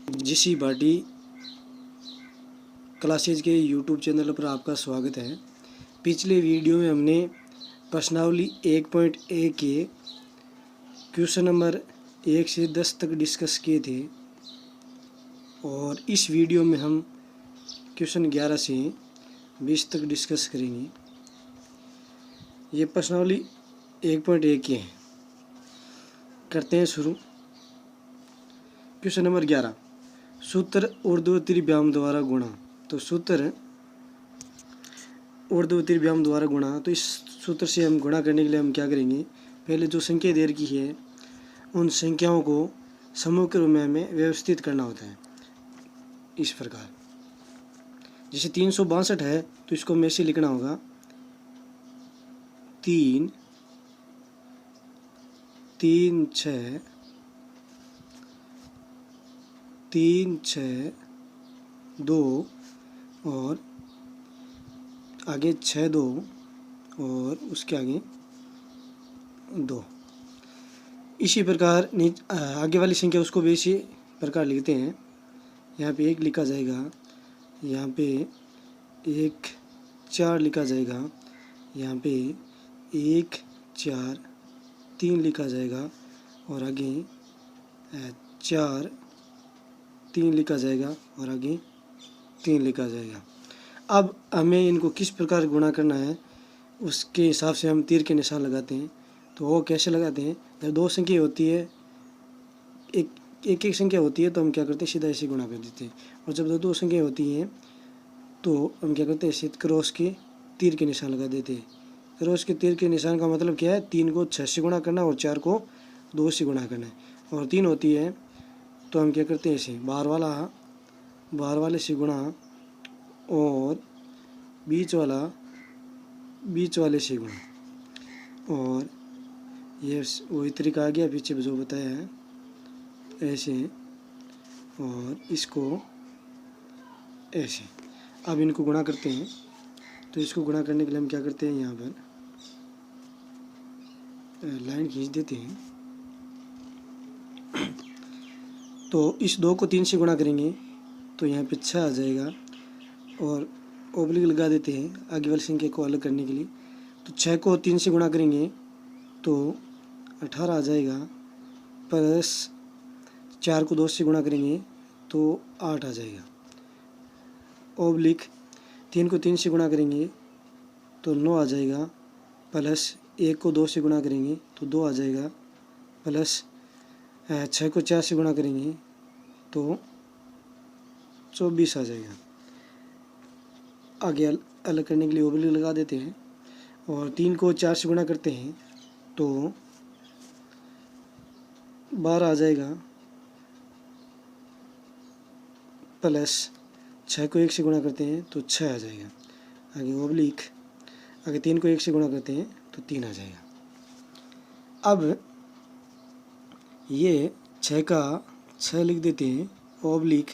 जिसी भाटी क्लासेज के YouTube channel पर आपका स्वागत है। पिछले वीडियो में हमने प्रश्नावली 1.1 के क्वेश्चन नंबर 1 से 10 तक डिस्कस किए थे और इस वीडियो में हम क्वेश्चन 11 से 20 तक डिस्कस करेंगे। ये प्रश्नावली 1.1 के हैं। करते हैं शुरू। क्वेश्चन नंबर 11, सूत्र ऊर्ध्ववर्ती व्याम द्वारा गुणा। तो सूत्र ऊर्ध्ववर्ती व्याम द्वारा गुणा, तो इस सूत्र से हम गुणा करने के लिए हम क्या करेंगे, पहले जो संख्या दे रखी है उन संख्याओं को समूह के रूप में हमें व्यवस्थित करना होता है। इस प्रकार जैसे 362 है तो इसको हमें ऐसे लिखना होगा 3 3 6 3 6 2 और आगे 6 2 और उसके आगे 2। इसी प्रकार आगे वाली संख्या उसको भी इसी प्रकार लिखते हैं। यहाँ पे 1 लिखा जाएगा, यहाँ पे 1 4 लिखा जाएगा, यहाँ पे 1 4 3 लिखा जाएगा और आगे 4 3 लिखा जाएगा और आगे 3 लिखा जाएगा। अब हमें इनको किस प्रकार गुणा करना है उसके हिसाब से हम तीर के निशान लगाते हैं। तो वो कैसे लगाते हैं, जब दो संख्या होती है, एक संख्या होती है तो हम क्या करते हैं, सीधा ऐसे गुणा कर देते हैं। और जब दो संख्या होती हैं तो हम क्या करते हैं, ऐसे क्रॉस के तीर के निशान लगा देते हैं। क्रॉस के तीर के निशान का मतलब क्या है, 3 को 6 से गुणा करना और 4 को 2 से गुणा करना है। और 3 होती है तो हम क्या करते हैं, ऐसे बाहर वाले से गुणा और बीच वाले से गुणा। और ये वही तरीका आ गया पीछे जो बताया है, ऐसे और इसको ऐसे। अब इनको गुणा करते हैं। तो इसको गुणा करने के लिए हम क्या करते हैं, यहाँ पर लाइन खींच देते हैं। तो इस 2 को 3 से गुणा करेंगे तो यहाँ पे 6 आ जाएगा और ओब्लिक लगा देते हैं आगे वाली संख्या को अलग करने के लिए। तो 6 को 3 से गुणा करेंगे तो 18 आ जाएगा, प्लस 4 को 2 से गुणा करेंगे तो 8 आ जाएगा। ओब्लिक 3 को 3 से गुणा करेंगे तो 9 आ जाएगा, प्लस 1 को 2 से गुणा करेंगे तो 2 आ जाएगा, प्लस 6 को 4 से गुणा करेंगे तो 24 आ जाएगा। आगे अलग करने के लिए ओब्लिक लगा देते हैं और 3 को 4 से गुणा करते हैं तो 12 आ जाएगा, प्लस 6 को 1 से गुणा करते हैं तो 6 आ जाएगा। आगे ओब्लिक आगे 3 को 1 से गुणा करते हैं तो 3 आ जाएगा। अब ये 6 का 6 लिख देते हैं, ओब्लिक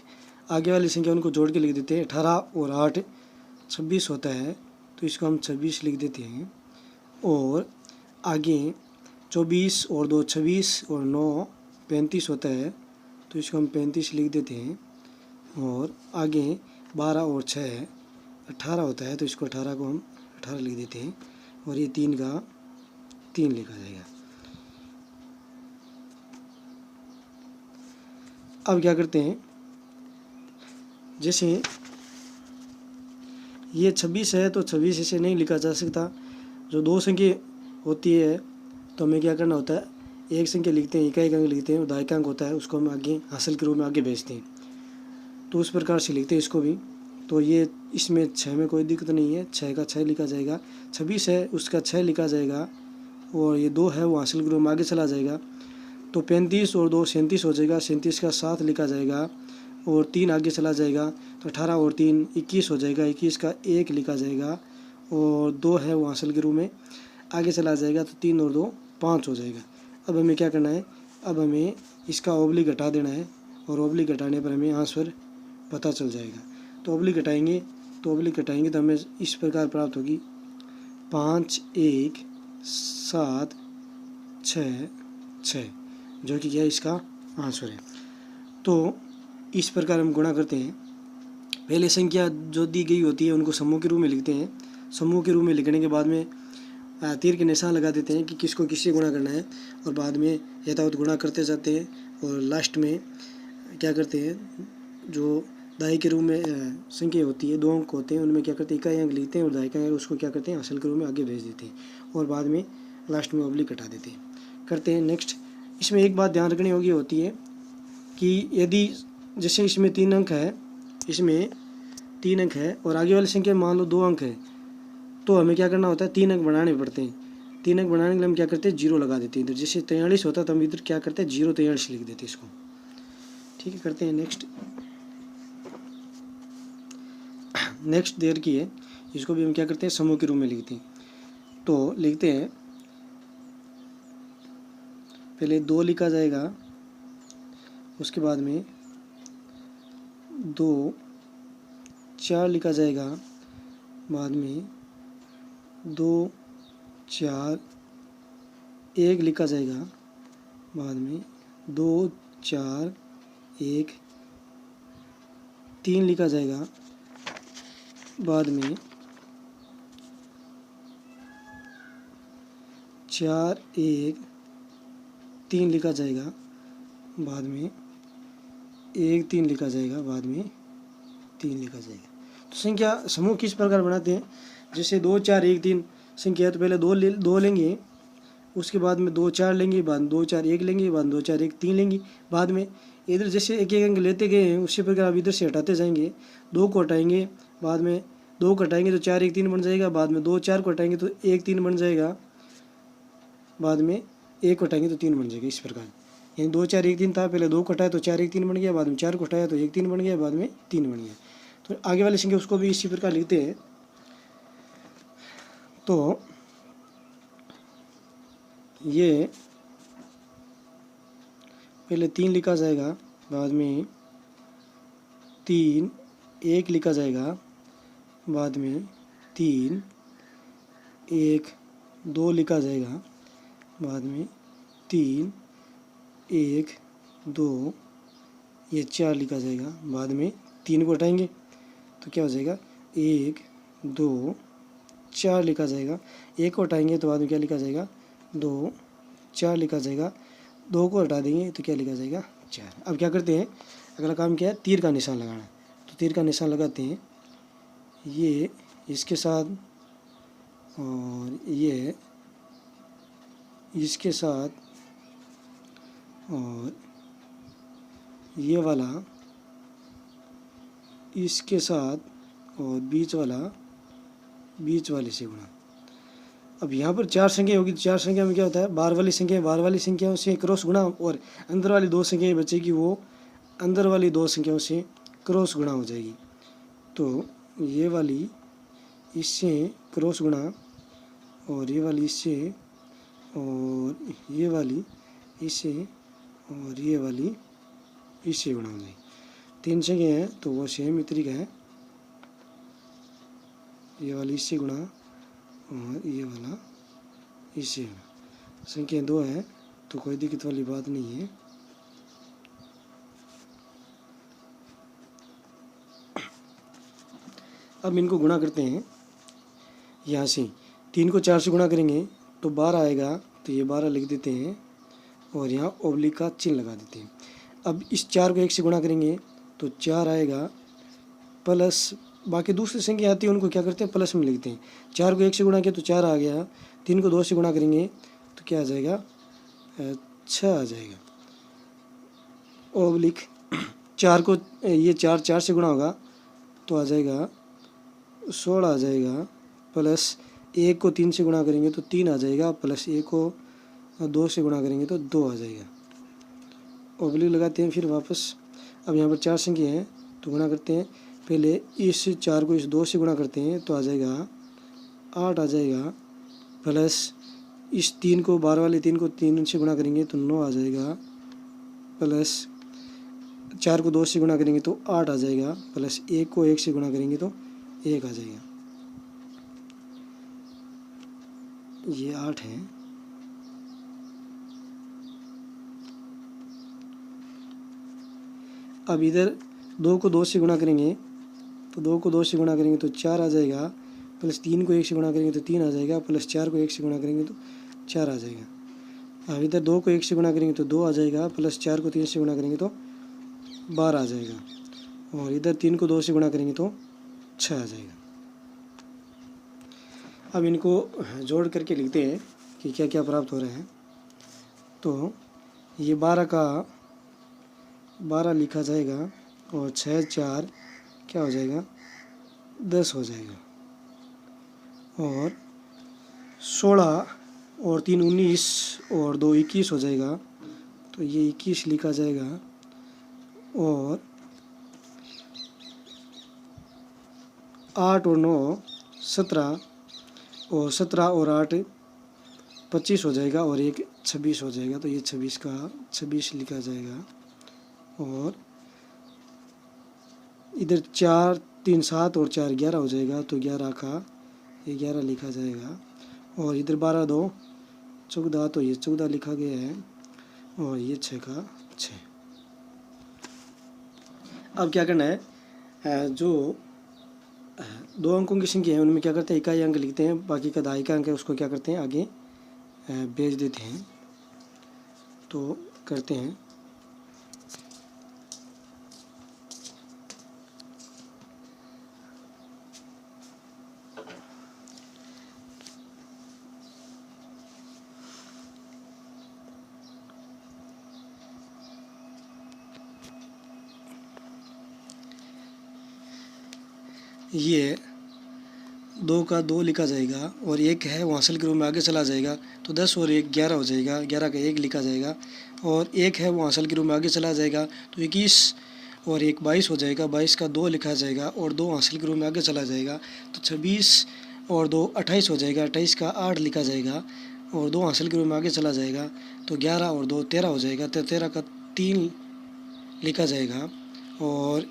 आगे वाली संख्या उनको जोड़ के लिख देते हैं। 18 और 8 26 होता है तो इसको हम 26 लिख देते हैं। और आगे 24 और 2 26 और 9 35 होता है तो इसको हम 35 लिख देते हैं। और आगे 12 और 6 18 होता है तो इसको 18 को हम 18 लिख देते हैं। और ये 3 का 3 लिखा जाएगा। अब क्या करते हैं, जैसे ये 26 है तो 26 ऐसे नहीं लिखा जा सकता। जो 2 संख्या होती है तो हमें क्या करना होता है, एक संख्या लिखते हैं, इकाई अंक लिखते हैं, दायका अंक होता है उसको हम आगे हासिल के रूप में आगे भेजते हैं। तो उस प्रकार से लिखते हैं इसको भी। तो ये इसमें 6 में कोई दिक्कत नहीं है, 6 का 6 लिखा जाएगा। 26 है उसका 6 लिखा जाएगा और ये 2 है वो हासिल के रूप में आगे चला जाएगा। तो 35 और 2 37 हो जाएगा, 37 का 7 लिखा जाएगा और 3 आगे चला जाएगा तो 18 और 3 21 हो जाएगा, 21 का 1 लिखा जाएगा और 2 है वो हासिल के रूप में आगे चला जाएगा तो 3 और 2 5 हो जाएगा। अब हमें क्या करना है, अब हमें इसका ओब्लिक घटा देना है और ओब्लिक घटाने पर हमें आंसर पता चल जाएगा। तो ओब्लिक घटाएंगे तो हमें इस प्रकार प्राप्त होगी 5 1 7 6 6, जो कि क्या इसका आंसर है। तो इस प्रकार हम गुणा करते हैं। पहले संख्या जो दी गई होती है उनको समूह के रूप में लिखते हैं। समूह के रूप में लिखने के बाद में तीर के निशान लगा देते हैं कि किसको किससे गुणा करना है, और बाद में यथावत गुणा करते जाते हैं। और लास्ट में क्या करते हैं, जो दाई के रूप में संख्या होती है, 2 अंक होते हैं, उनमें क्या करते हैं, इकाई अंक लिखते हैं और दाई का अंक उसको क्या करते हैं, असल के रूप में आगे भेज देते हैं और बाद में लास्ट में ऑब्लिक हटा देते हैं। करते हैं नेक्स्ट। इसमें एक बात ध्यान रखनी होगी होती है कि यदि जैसे इसमें 3 अंक है, इसमें 3 अंक है और आगे वाली संख्या मान लो 2 अंक है, तो हमें क्या करना होता है, 3 अंक बढ़ाने पड़ते हैं। 3 अंक बढ़ाने के लिए हम क्या करते हैं, 0 लगा देते हैं इधर। जैसे 43 होता है तो हम इधर क्या करते हैं, 043 लिख देते हैं इसको। ठीक है, करते हैं नेक्स्ट। नेक्स्ट देर की है, इसको भी हम क्या करते हैं, समूह के रूप में लिखते हैं। तो लिखते हैं, पहले 2 लिखा जाएगा, उसके बाद में 2 4 लिखा जाएगा, बाद में 2 4 1 लिखा जाएगा, बाद में 2 4 1 3 लिखा जाएगा, बाद में 4 1 3 लिखा जाएगा, बाद में 1 3 लिखा जाएगा, बाद में 3 लिखा जाएगा। तो संख्या समूह किस प्रकार बनाते हैं, जैसे 2 4 1 3 संख्या है तो पहले 2 लेंगे, उसके बाद में 2 4 लेंगे, बाद में 2 4 1 लेंगे, बाद में 2 4 1 3 लेंगे। बाद में इधर जैसे एक एक अंक लेते गए हैं उसी प्रकार आप इधर से हटाते जाएंगे। 2 को हटाएंगे, बाद में 2 को हटाएंगे तो 4 1 3 बन जाएगा, बाद में 2 4 को हटाएंगे तो 1 3 बन जाएगा, बाद में 1 को हटाएंगे तो 3 बन जाएगा। इस प्रकार यानी 2 4 1 3 था, पहले 2 को हटाया तो 4 1 3 बन गया, बाद में 4 को हटाया तो 1 3 बन गया, बाद में 3 बन गया। तो आगे वाली संख्या उसको भी इसी प्रकार लिखते हैं। तो ये पहले 3 लिखा जाएगा, बाद में 3 1 लिखा जाएगा, बाद में 3 1 2 लिखा जाएगा, बाद में 3 1 2 ये 4 लिखा जाएगा, बाद में 3 को हटाएंगे तो क्या हो जाएगा, 1 2 4 लिखा जाएगा। 1 को हटाएंगे तो बाद में क्या लिखा जाएगा, 2 4 लिखा जाएगा। 2 को हटा देंगे तो क्या लिखा जाएगा, 4। अब क्या करते हैं, अगला काम क्या है, तीर का निशान लगाना है। तो तीर का निशान लगाते हैं, ये इसके साथ और ये इसके साथ और ये वाला इसके साथ और बीच वाले से गुणा। अब यहाँ पर 4 संख्या होगी तो 4 संख्या में क्या होता है, बाहर वाली संख्याओं से क्रॉस गुणा, और अंदर वाली 2 संख्याएं बचेगी वो अंदर वाली 2 संख्याओं से क्रॉस गुणा हो जाएगी। तो ये वाली इससे क्रॉस गुणा, और ये वाली इससे, और ये वाली इससे, और ये वाली इससे गुणा हो जाएगी। 3 संख्या हैं तो वो सेम ही तरीका है, ये वाली इससे गुणा और ये वाला इससे। संख्या 2 है तो कोई दिक्कत वाली बात नहीं है। अब इनको गुणा करते हैं, यहाँ से 3 को 4 से गुणा करेंगे तो 12 आएगा, तो ये 12 लिख देते हैं और यहाँ ओब्लिक का चिन्ह लगा देते हैं। अब इस 4 को 1 से गुणा करेंगे तो 4 आएगा, प्लस बाकी दूसरी संख्या आती है उनको क्या करते हैं, प्लस में लिखते हैं। 4 को 1 से गुणा किया तो 4 आ गया, 3 को 2 से गुणा करेंगे तो क्या आ जाएगा, 6 आ जाएगा। ओब्लिक 4 को ये 4 से गुणा होगा तो आ जाएगा 16 आ जाएगा, प्लस 1 को 3 से गुणा करेंगे तो 3 आ जाएगा, प्लस 1 को 2 से गुणा करेंगे तो 2 आ जाएगा। ओब्लिक लगाते हैं फिर वापस। अब यहाँ पर 4 संख्या हैं तो गुणा करते हैं, पहले इस 4 को इस 2 से गुणा करते हैं तो आ जाएगा 8 आ जाएगा, प्लस इस 3 को 12 वाले 3 को 3 से गुणा करेंगे तो 9 आ जाएगा, प्लस 4 को 2 से गुणा करेंगे तो 8 आ जाएगा, प्लस 1 को 1 से गुणा करेंगे तो 1 आ जाएगा। ये 8 है। अब इधर 2 को 2 से गुणा करेंगे तो 2 को 2 से गुणा करेंगे तो 4 आ जाएगा, प्लस 3 को 1 से गुणा करेंगे तो 3 आ जाएगा, प्लस 4 को 1 से गुणा करेंगे तो 4 आ जाएगा। अब इधर 2 को 1 से गुणा करेंगे तो 2 आ जाएगा, प्लस 4 को 3 से गुणा करेंगे तो 12 आ जाएगा, और इधर 3 को 2 से गुणा करेंगे तो 6 आ जाएगा। अब इनको जोड़ करके लिखते हैं कि क्या क्या प्राप्त हो रहा है। तो ये 12 का 12 लिखा जाएगा, और 6 4 क्या हो जाएगा 10 हो जाएगा, और 16 और 3 19 और 2 21 हो जाएगा, तो ये 21 लिखा जाएगा, और 8 और 9 17, और 17 और 8 25 हो जाएगा, और एक 26 हो जाएगा, तो ये 26 का 26 लिखा जाएगा, और इधर 4 3 7 और 4 11 हो जाएगा, तो 11 का ये 11 लिखा जाएगा, और इधर 12 2 14, तो ये 14 लिखा गया है, और ये 6 का 6। अब क्या करना है, जो 2 अंकों की संख्या है उनमें क्या करते हैं इकाई अंक लिखते हैं, बाकी का दहाई का अंक है उसको क्या करते हैं आगे भेज देते हैं। तो करते हैं, ये 2 का 2 लिखा जाएगा, और 1 है वो हासिल के रूप में आगे चला जाएगा, तो 10 और 1 11 हो जाएगा, 11 का 1 लिखा जाएगा, और 1 है वो हासिल के रूप में आगे चला जाएगा, तो 21 और 1 22 हो जाएगा, 22 का 2 लिखा जाएगा, और 2 हासिल के रूप में आगे चला जाएगा, तो 26 और 2 28 हो जाएगा, 28 का 8 लिखा जाएगा, और 2 हासिल के रूप में आगे चला जाएगा, तो 11 और 2 13 हो जाएगा, तो 13 का 3 लिखा जाएगा, और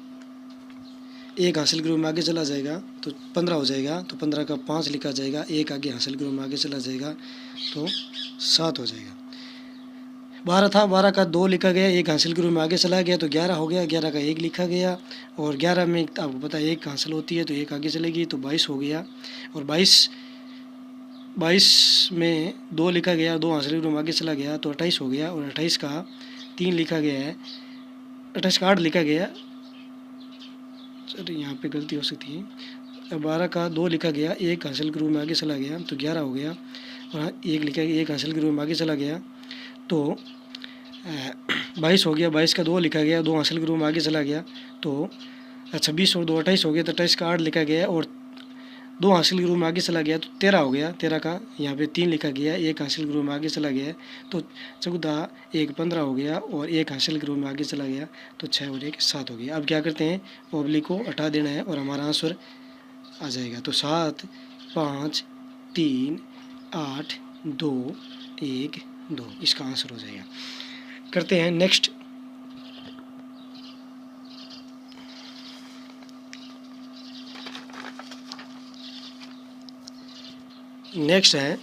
1 हासिल के रूप में आगे चला जाएगा, तो 15 हो जाएगा, तो 15 का 5 लिखा जाएगा, 1 आगे हासिल के रूप में आगे चला जाएगा, तो 7 हो जाएगा। 12 था, 12 का 2 लिखा गया, 1 हासिल के रूप में आगे चला गया, तो 11 हो गया, 11 का 1 लिखा गया, और 11 में आपको पता है 1 हासिल होती है, तो 1 आगे चलेगी, तो 22 हो गया, और 22 में 2 लिखा गया, 2 हासिल के रूप में आगे चला गया, तो 28 हो गया, और 28 का 3 लिखा गया है, 28 का 8 लिखा गया, चलो यहाँ पे गलती हो सकती है, 12 का 2 लिखा गया, 1 हासिल के रूप में आगे चला गया, तो 11 हो गया, और 1 लिखा गया, 1 हासिल के रूप में आगे चला गया, तो 22 हो गया, 22 का 2 लिखा गया, 2 हासिल के रूप में आगे चला गया, तो 26 और 2 28 हो गया, तो 28 का 8 लिखा गया, और 2 हासिल के रूप में आगे चला गया, तो 13 हो गया, 13 का यहाँ पे 3 लिखा गया, 1 हासिल के रूप में आगे चला गया, तो 14 1 15 हो गया, और 1 हासिल के रूप में आगे चला गया, तो 6 और 1 7 हो गया। अब क्या करते हैं ओब्लिक को हटा देना है, और हमारा आंसर आ जाएगा, तो 7 5 3 8 2 1 2 इसका आंसर हो जाएगा। करते हैं नेक्स्ट। नेक्स्ट है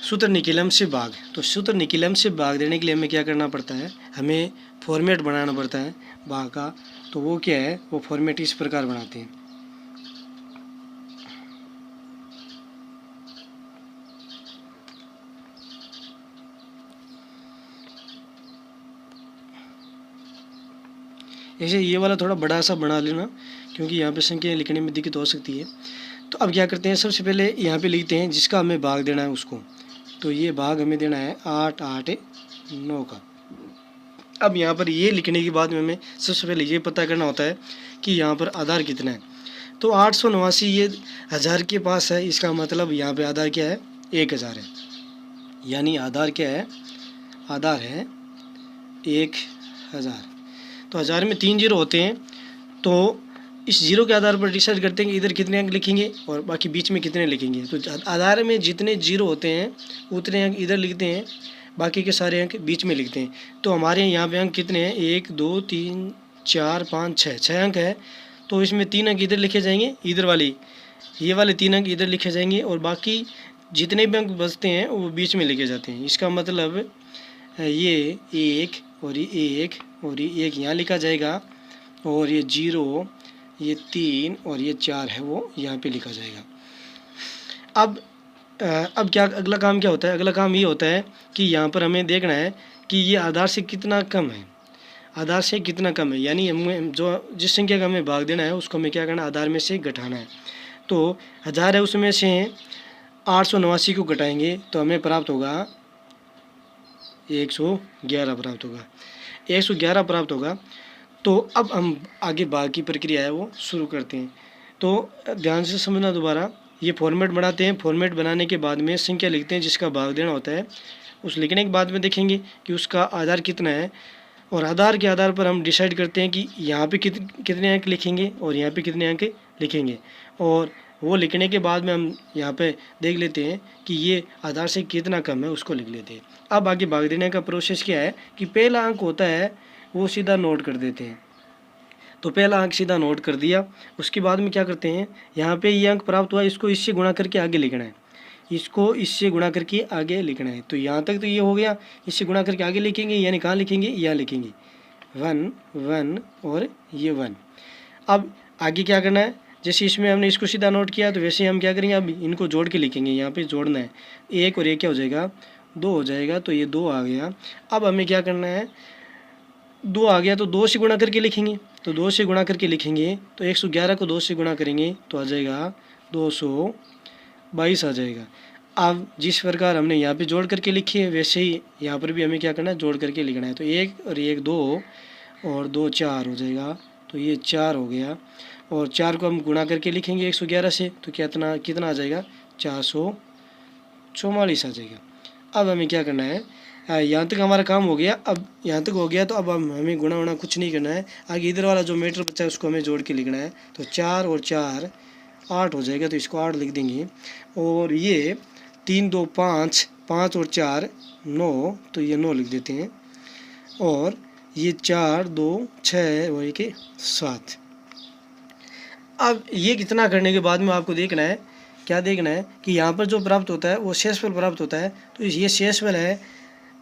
सूत्र निकिलम से भाग। तो सूत्र निकिलम से भाग देने के लिए हमें क्या करना पड़ता है, हमें फॉर्मेट बनाना पड़ता है भाग का। तो वो क्या है, वो फॉर्मेट इस प्रकार बनाते हैं। ऐसे ये वाला थोड़ा बड़ा सा बना लेना, क्योंकि यहाँ पे संख्या लिखने में दिक्कत हो सकती है। तो अब क्या करते हैं, सबसे पहले यहाँ पे लिखते हैं जिसका हमें भाग देना है उसको। तो ये भाग हमें देना है 8 8 9 का। अब यहाँ पर ये लिखने के बाद में हमें सबसे पहले ये पता करना होता है कि यहाँ पर आधार कितना है। तो 889 ये 1000 के पास है, इसका मतलब यहाँ पे आधार क्या है 1000 है, यानी आधार क्या है, आधार है 1000। तो 1000 में 3 जीरो होते हैं, तो इस जीरो के आधार पर डिसाइड करते हैं कि इधर कितने अंक लिखेंगे और बाकी बीच में कितने लिखेंगे। तो आधार में जितने जीरो होते हैं उतने अंक इधर लिखते हैं, बाकी के सारे अंक बीच में लिखते हैं। तो हमारे यहाँ पे अंक कितने हैं, 1 2 3 4 5 6 6 अंक है। तो इसमें 3 अंक इधर लिखे जाएंगे, इधर वाली ये वाले 3 अंक इधर लिखे जाएंगे, और बाकी जितने भी अंक बचते हैं वो बीच में लिखे जाते हैं। इसका मतलब ये 1 और ये 1 और ये 1 यहाँ लिखा जाएगा, और ये 0, ये 3 और ये 4 है वो यहाँ पे लिखा जाएगा। अब क्या अगला काम क्या होता है? अगला काम ये होता है कि यहाँ पर हमें देखना है कि ये आधार से कितना कम है, आधार से कितना कम है, यानी हमें जो जिस संख्या का हमें भाग देना है उसको हमें क्या करना है, आधार में से घटाना है। तो 1000 है, उसमें से 889 को घटाएंगे तो हमें प्राप्त होगा 111 प्राप्त होगा, 111 प्राप्त होगा। तो अब हम आगे भाग की प्रक्रिया है वो शुरू करते हैं। तो ध्यान से समझना दोबारा, ये फॉर्मेट बनाते हैं। फॉर्मेट बनाने के बाद में संख्या लिखते हैं जिसका भाग देना होता है। उस लिखने के बाद में देखेंगे कि उसका आधार कितना है, और आधार के आधार पर हम डिसाइड करते हैं कि यहाँ पे कितने अंक लिखेंगे और यहाँ पे कितने अंक लिखेंगे। और वो लिखने के बाद में हम यहाँ पे देख लेते हैं कि ये आधार से कितना कम है, उसको लिख लेते हैं। अब आगे भाग देने का प्रोसेस क्या है कि पहला अंक होता है वो सीधा नोट कर देते हैं। तो पहला अंक सीधा नोट कर दिया। उसके बाद में क्या करते हैं, यहाँ पे ये अंक प्राप्त हुआ, इसको इससे गुणा करके आगे लिखना है, इसको इससे गुणा करके आगे लिखना है। तो यहाँ तक तो ये हो गया, इससे गुणा करके आगे लिखेंगे, यानी कहाँ लिखेंगे, यहाँ लिखेंगे 1 1 और ये 1। अब आगे क्या करना है, जैसे इसमें हमने इसको सीधा नोट किया तो वैसे हम क्या करेंगे, अब इनको जोड़ के लिखेंगे। यहाँ पे जोड़ना है, 1 और 1 क्या हो जाएगा, 2 हो जाएगा। तो ये 2 आ गया। अब हमें क्या करना है, 2 आ गया तो 2 से गुणा करके लिखेंगे। तो 2 से गुणा करके लिखेंगे तो 111 को 2 से गुणा करेंगे तो आ जाएगा 222 आ जाएगा। अब जिस प्रकार हमने यहाँ पे जोड़ करके लिखी है वैसे ही यहाँ पर भी हमें क्या करना है, जोड़ करके लिखना है। तो 1 और 1 2 और 2 4 हो जाएगा। तो ये 4 हो गया, और 4 को हम गुणा करके लिखेंगे 111 से तो कितना आ जाएगा, 444 आ जाएगा। अब हमें क्या करना है, यहाँ तक हमारा काम हो गया। अब यहाँ तक हो गया तो अब हमें गुणा वुणा कुछ नहीं करना है। आगे इधर वाला जो मीटर बचा है उसको हमें जोड़ के लिखना है। तो 4 और 4 8 हो जाएगा, तो इसको 8 लिख देंगे। और ये 3 2 5 5 और 4 9, तो ये 9 लिख देते हैं। और ये 4 2 6 और 1 7। अब ये कितना करने के बाद में आपको देखना है, क्या देखना है कि यहाँ पर जो प्राप्त होता है वो शेषफल प्राप्त होता है। तो ये शेषफल है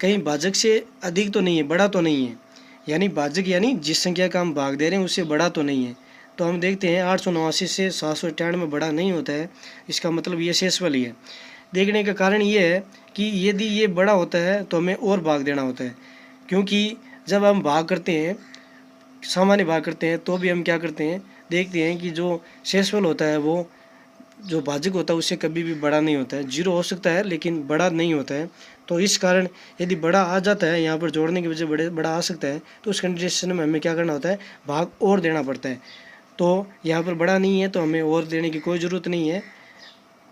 कहीं भाजक से अधिक तो नहीं है, बड़ा तो नहीं है, यानी भाजक यानी जिस संख्या का हम भाग दे रहे हैं उससे बड़ा तो नहीं है। तो हम देखते हैं 889 से 798 में बड़ा नहीं होता है, इसका मतलब ये शेषफल ही है। देखने का कारण ये है कि यदि ये बड़ा होता है तो हमें और भाग देना होता है, क्योंकि जब हम भाग करते हैं, सामान्य भाग करते हैं, तो भी हम क्या करते हैं, देखते हैं कि जो शेषफल होता है वो जो भाजक होता है उससे कभी भी बड़ा नहीं होता है। 0 हो सकता है लेकिन बड़ा नहीं होता है। तो इस कारण यदि बड़ा आ जाता है, यहाँ पर जोड़ने की वजह से बड़ा आ सकता है, तो उस कंडीशन में हमें क्या करना होता है, भाग और देना पड़ता है। तो यहाँ पर बड़ा नहीं है तो हमें और देने की कोई ज़रूरत नहीं है।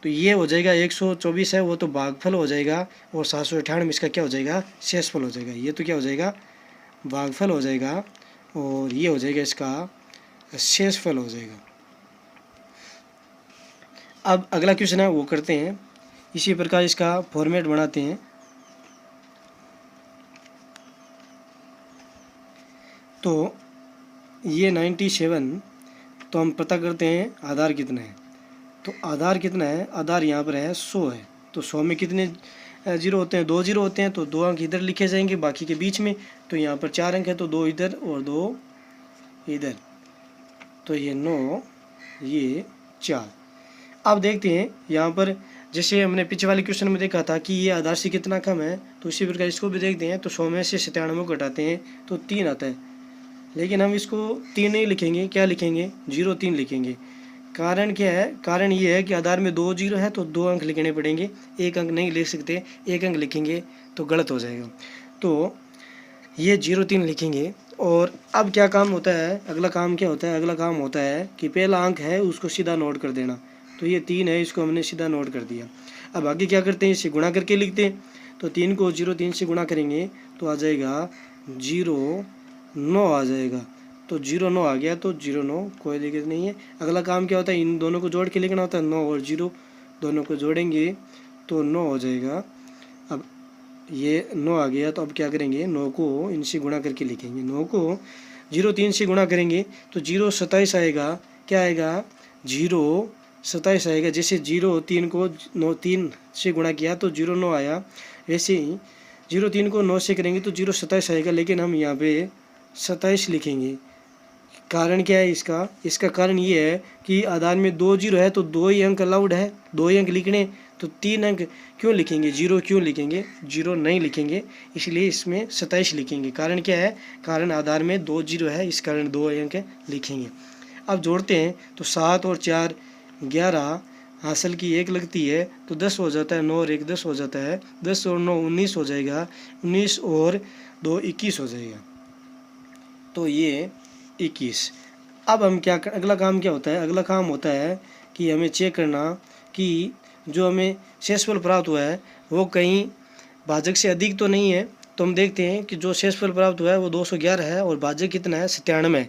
तो ये हो जाएगा 124 है वो तो भागफल हो जाएगा, और 798 इसका क्या हो जाएगा, शेषफल हो जाएगा। ये तो क्या हो जाएगा, भागफल हो जाएगा, और ये हो जाएगा इसका शेषफल हो जाएगा। अब अगला क्वेश्चन है वो करते हैं। इसी प्रकार इसका फॉर्मेट बनाते हैं। तो ये 97, तो हम पता करते हैं आधार कितना है। तो आधार कितना है, आधार यहाँ पर है 100 है। तो 100 में कितने जीरो होते हैं, 2 जीरो होते हैं। तो 2 अंक इधर लिखे जाएंगे बाकी के बीच में। तो यहाँ पर 4 अंक है तो 2 इधर और 2 इधर। तो ये 9 ये 4। अब देखते हैं यहाँ पर, जैसे हमने पीछे वाले क्वेश्चन में देखा था कि ये आधार से कितना कम है, तो इसी प्रकार इसको भी देखते हैं। तो 100 में से 97 को घटाते हैं तो 3 आता है, लेकिन हम इसको 3 नहीं लिखेंगे, क्या लिखेंगे, 03 लिखेंगे। कारण क्या है, कारण ये है कि आधार में 2 जीरो है तो 2 अंक लिखने पड़ेंगे, 1 अंक नहीं लिख सकते। 1 अंक लिखेंगे तो गलत हो जाएगा। तो ये 03 लिखेंगे। और अब क्या काम होता है, अगला काम क्या होता है, अगला काम होता है कि पहला अंक है उसको सीधा नोट कर देना। तो ये 3 है, इसको हमने सीधा नोट कर दिया। अब आगे क्या करते हैं, इसे गुणा करके लिखते हैं। तो 3 को 03 से गुणा करेंगे तो आ जाएगा 09 आ जाएगा। तो 09 आ गया तो 09, कोई दिक्कत नहीं है। अगला काम क्या होता है, इन दोनों को जोड़ के लिखना होता है। 9 और 0 दोनों को जोड़ेंगे तो 9 हो जाएगा। अब ये 9 आ गया तो अब क्या करेंगे, 9 को इनसे गुणा करके लिखेंगे। 9 को 03 से गुणा करेंगे तो 027 आएगा। क्या आएगा, 027 आएगा। जैसे 03 को 3 से गुणा किया तो 09 आया, वैसे ही 03 को 9 से करेंगे तो 027 आएगा। लेकिन हम यहाँ पे 27 लिखेंगे। कारण क्या है इसका? इसका कारण ये है कि आधार में 2 जीरो है तो 2 ही अंक अलाउड है, 2 ही अंक लिखने, तो 3 अंक क्यों लिखेंगे, जीरो क्यों लिखेंगे, जीरो नहीं लिखेंगे, इसलिए इसमें 27 लिखेंगे। कारण क्या है? कारण आधार में 2 जीरो है, इस कारण 2 अंक लिखेंगे। अब जोड़ते हैं तो 7 और 4 11, हासिल की 1 लगती है तो 10 हो जाता है, 9 और 1 10 हो जाता है, 10 और 9 19 हो जाएगा, 19 और 2 21 हो जाएगा, तो ये 21। अब हम क्या अगला काम क्या होता है? अगला काम होता है कि हमें चेक करना कि जो हमें शेषफल प्राप्त हुआ है वो कहीं भाजक से अधिक तो नहीं है। तो हम देखते हैं कि जो शेषफल प्राप्त हुआ है वो 211 है और भाजक कितना है? 97।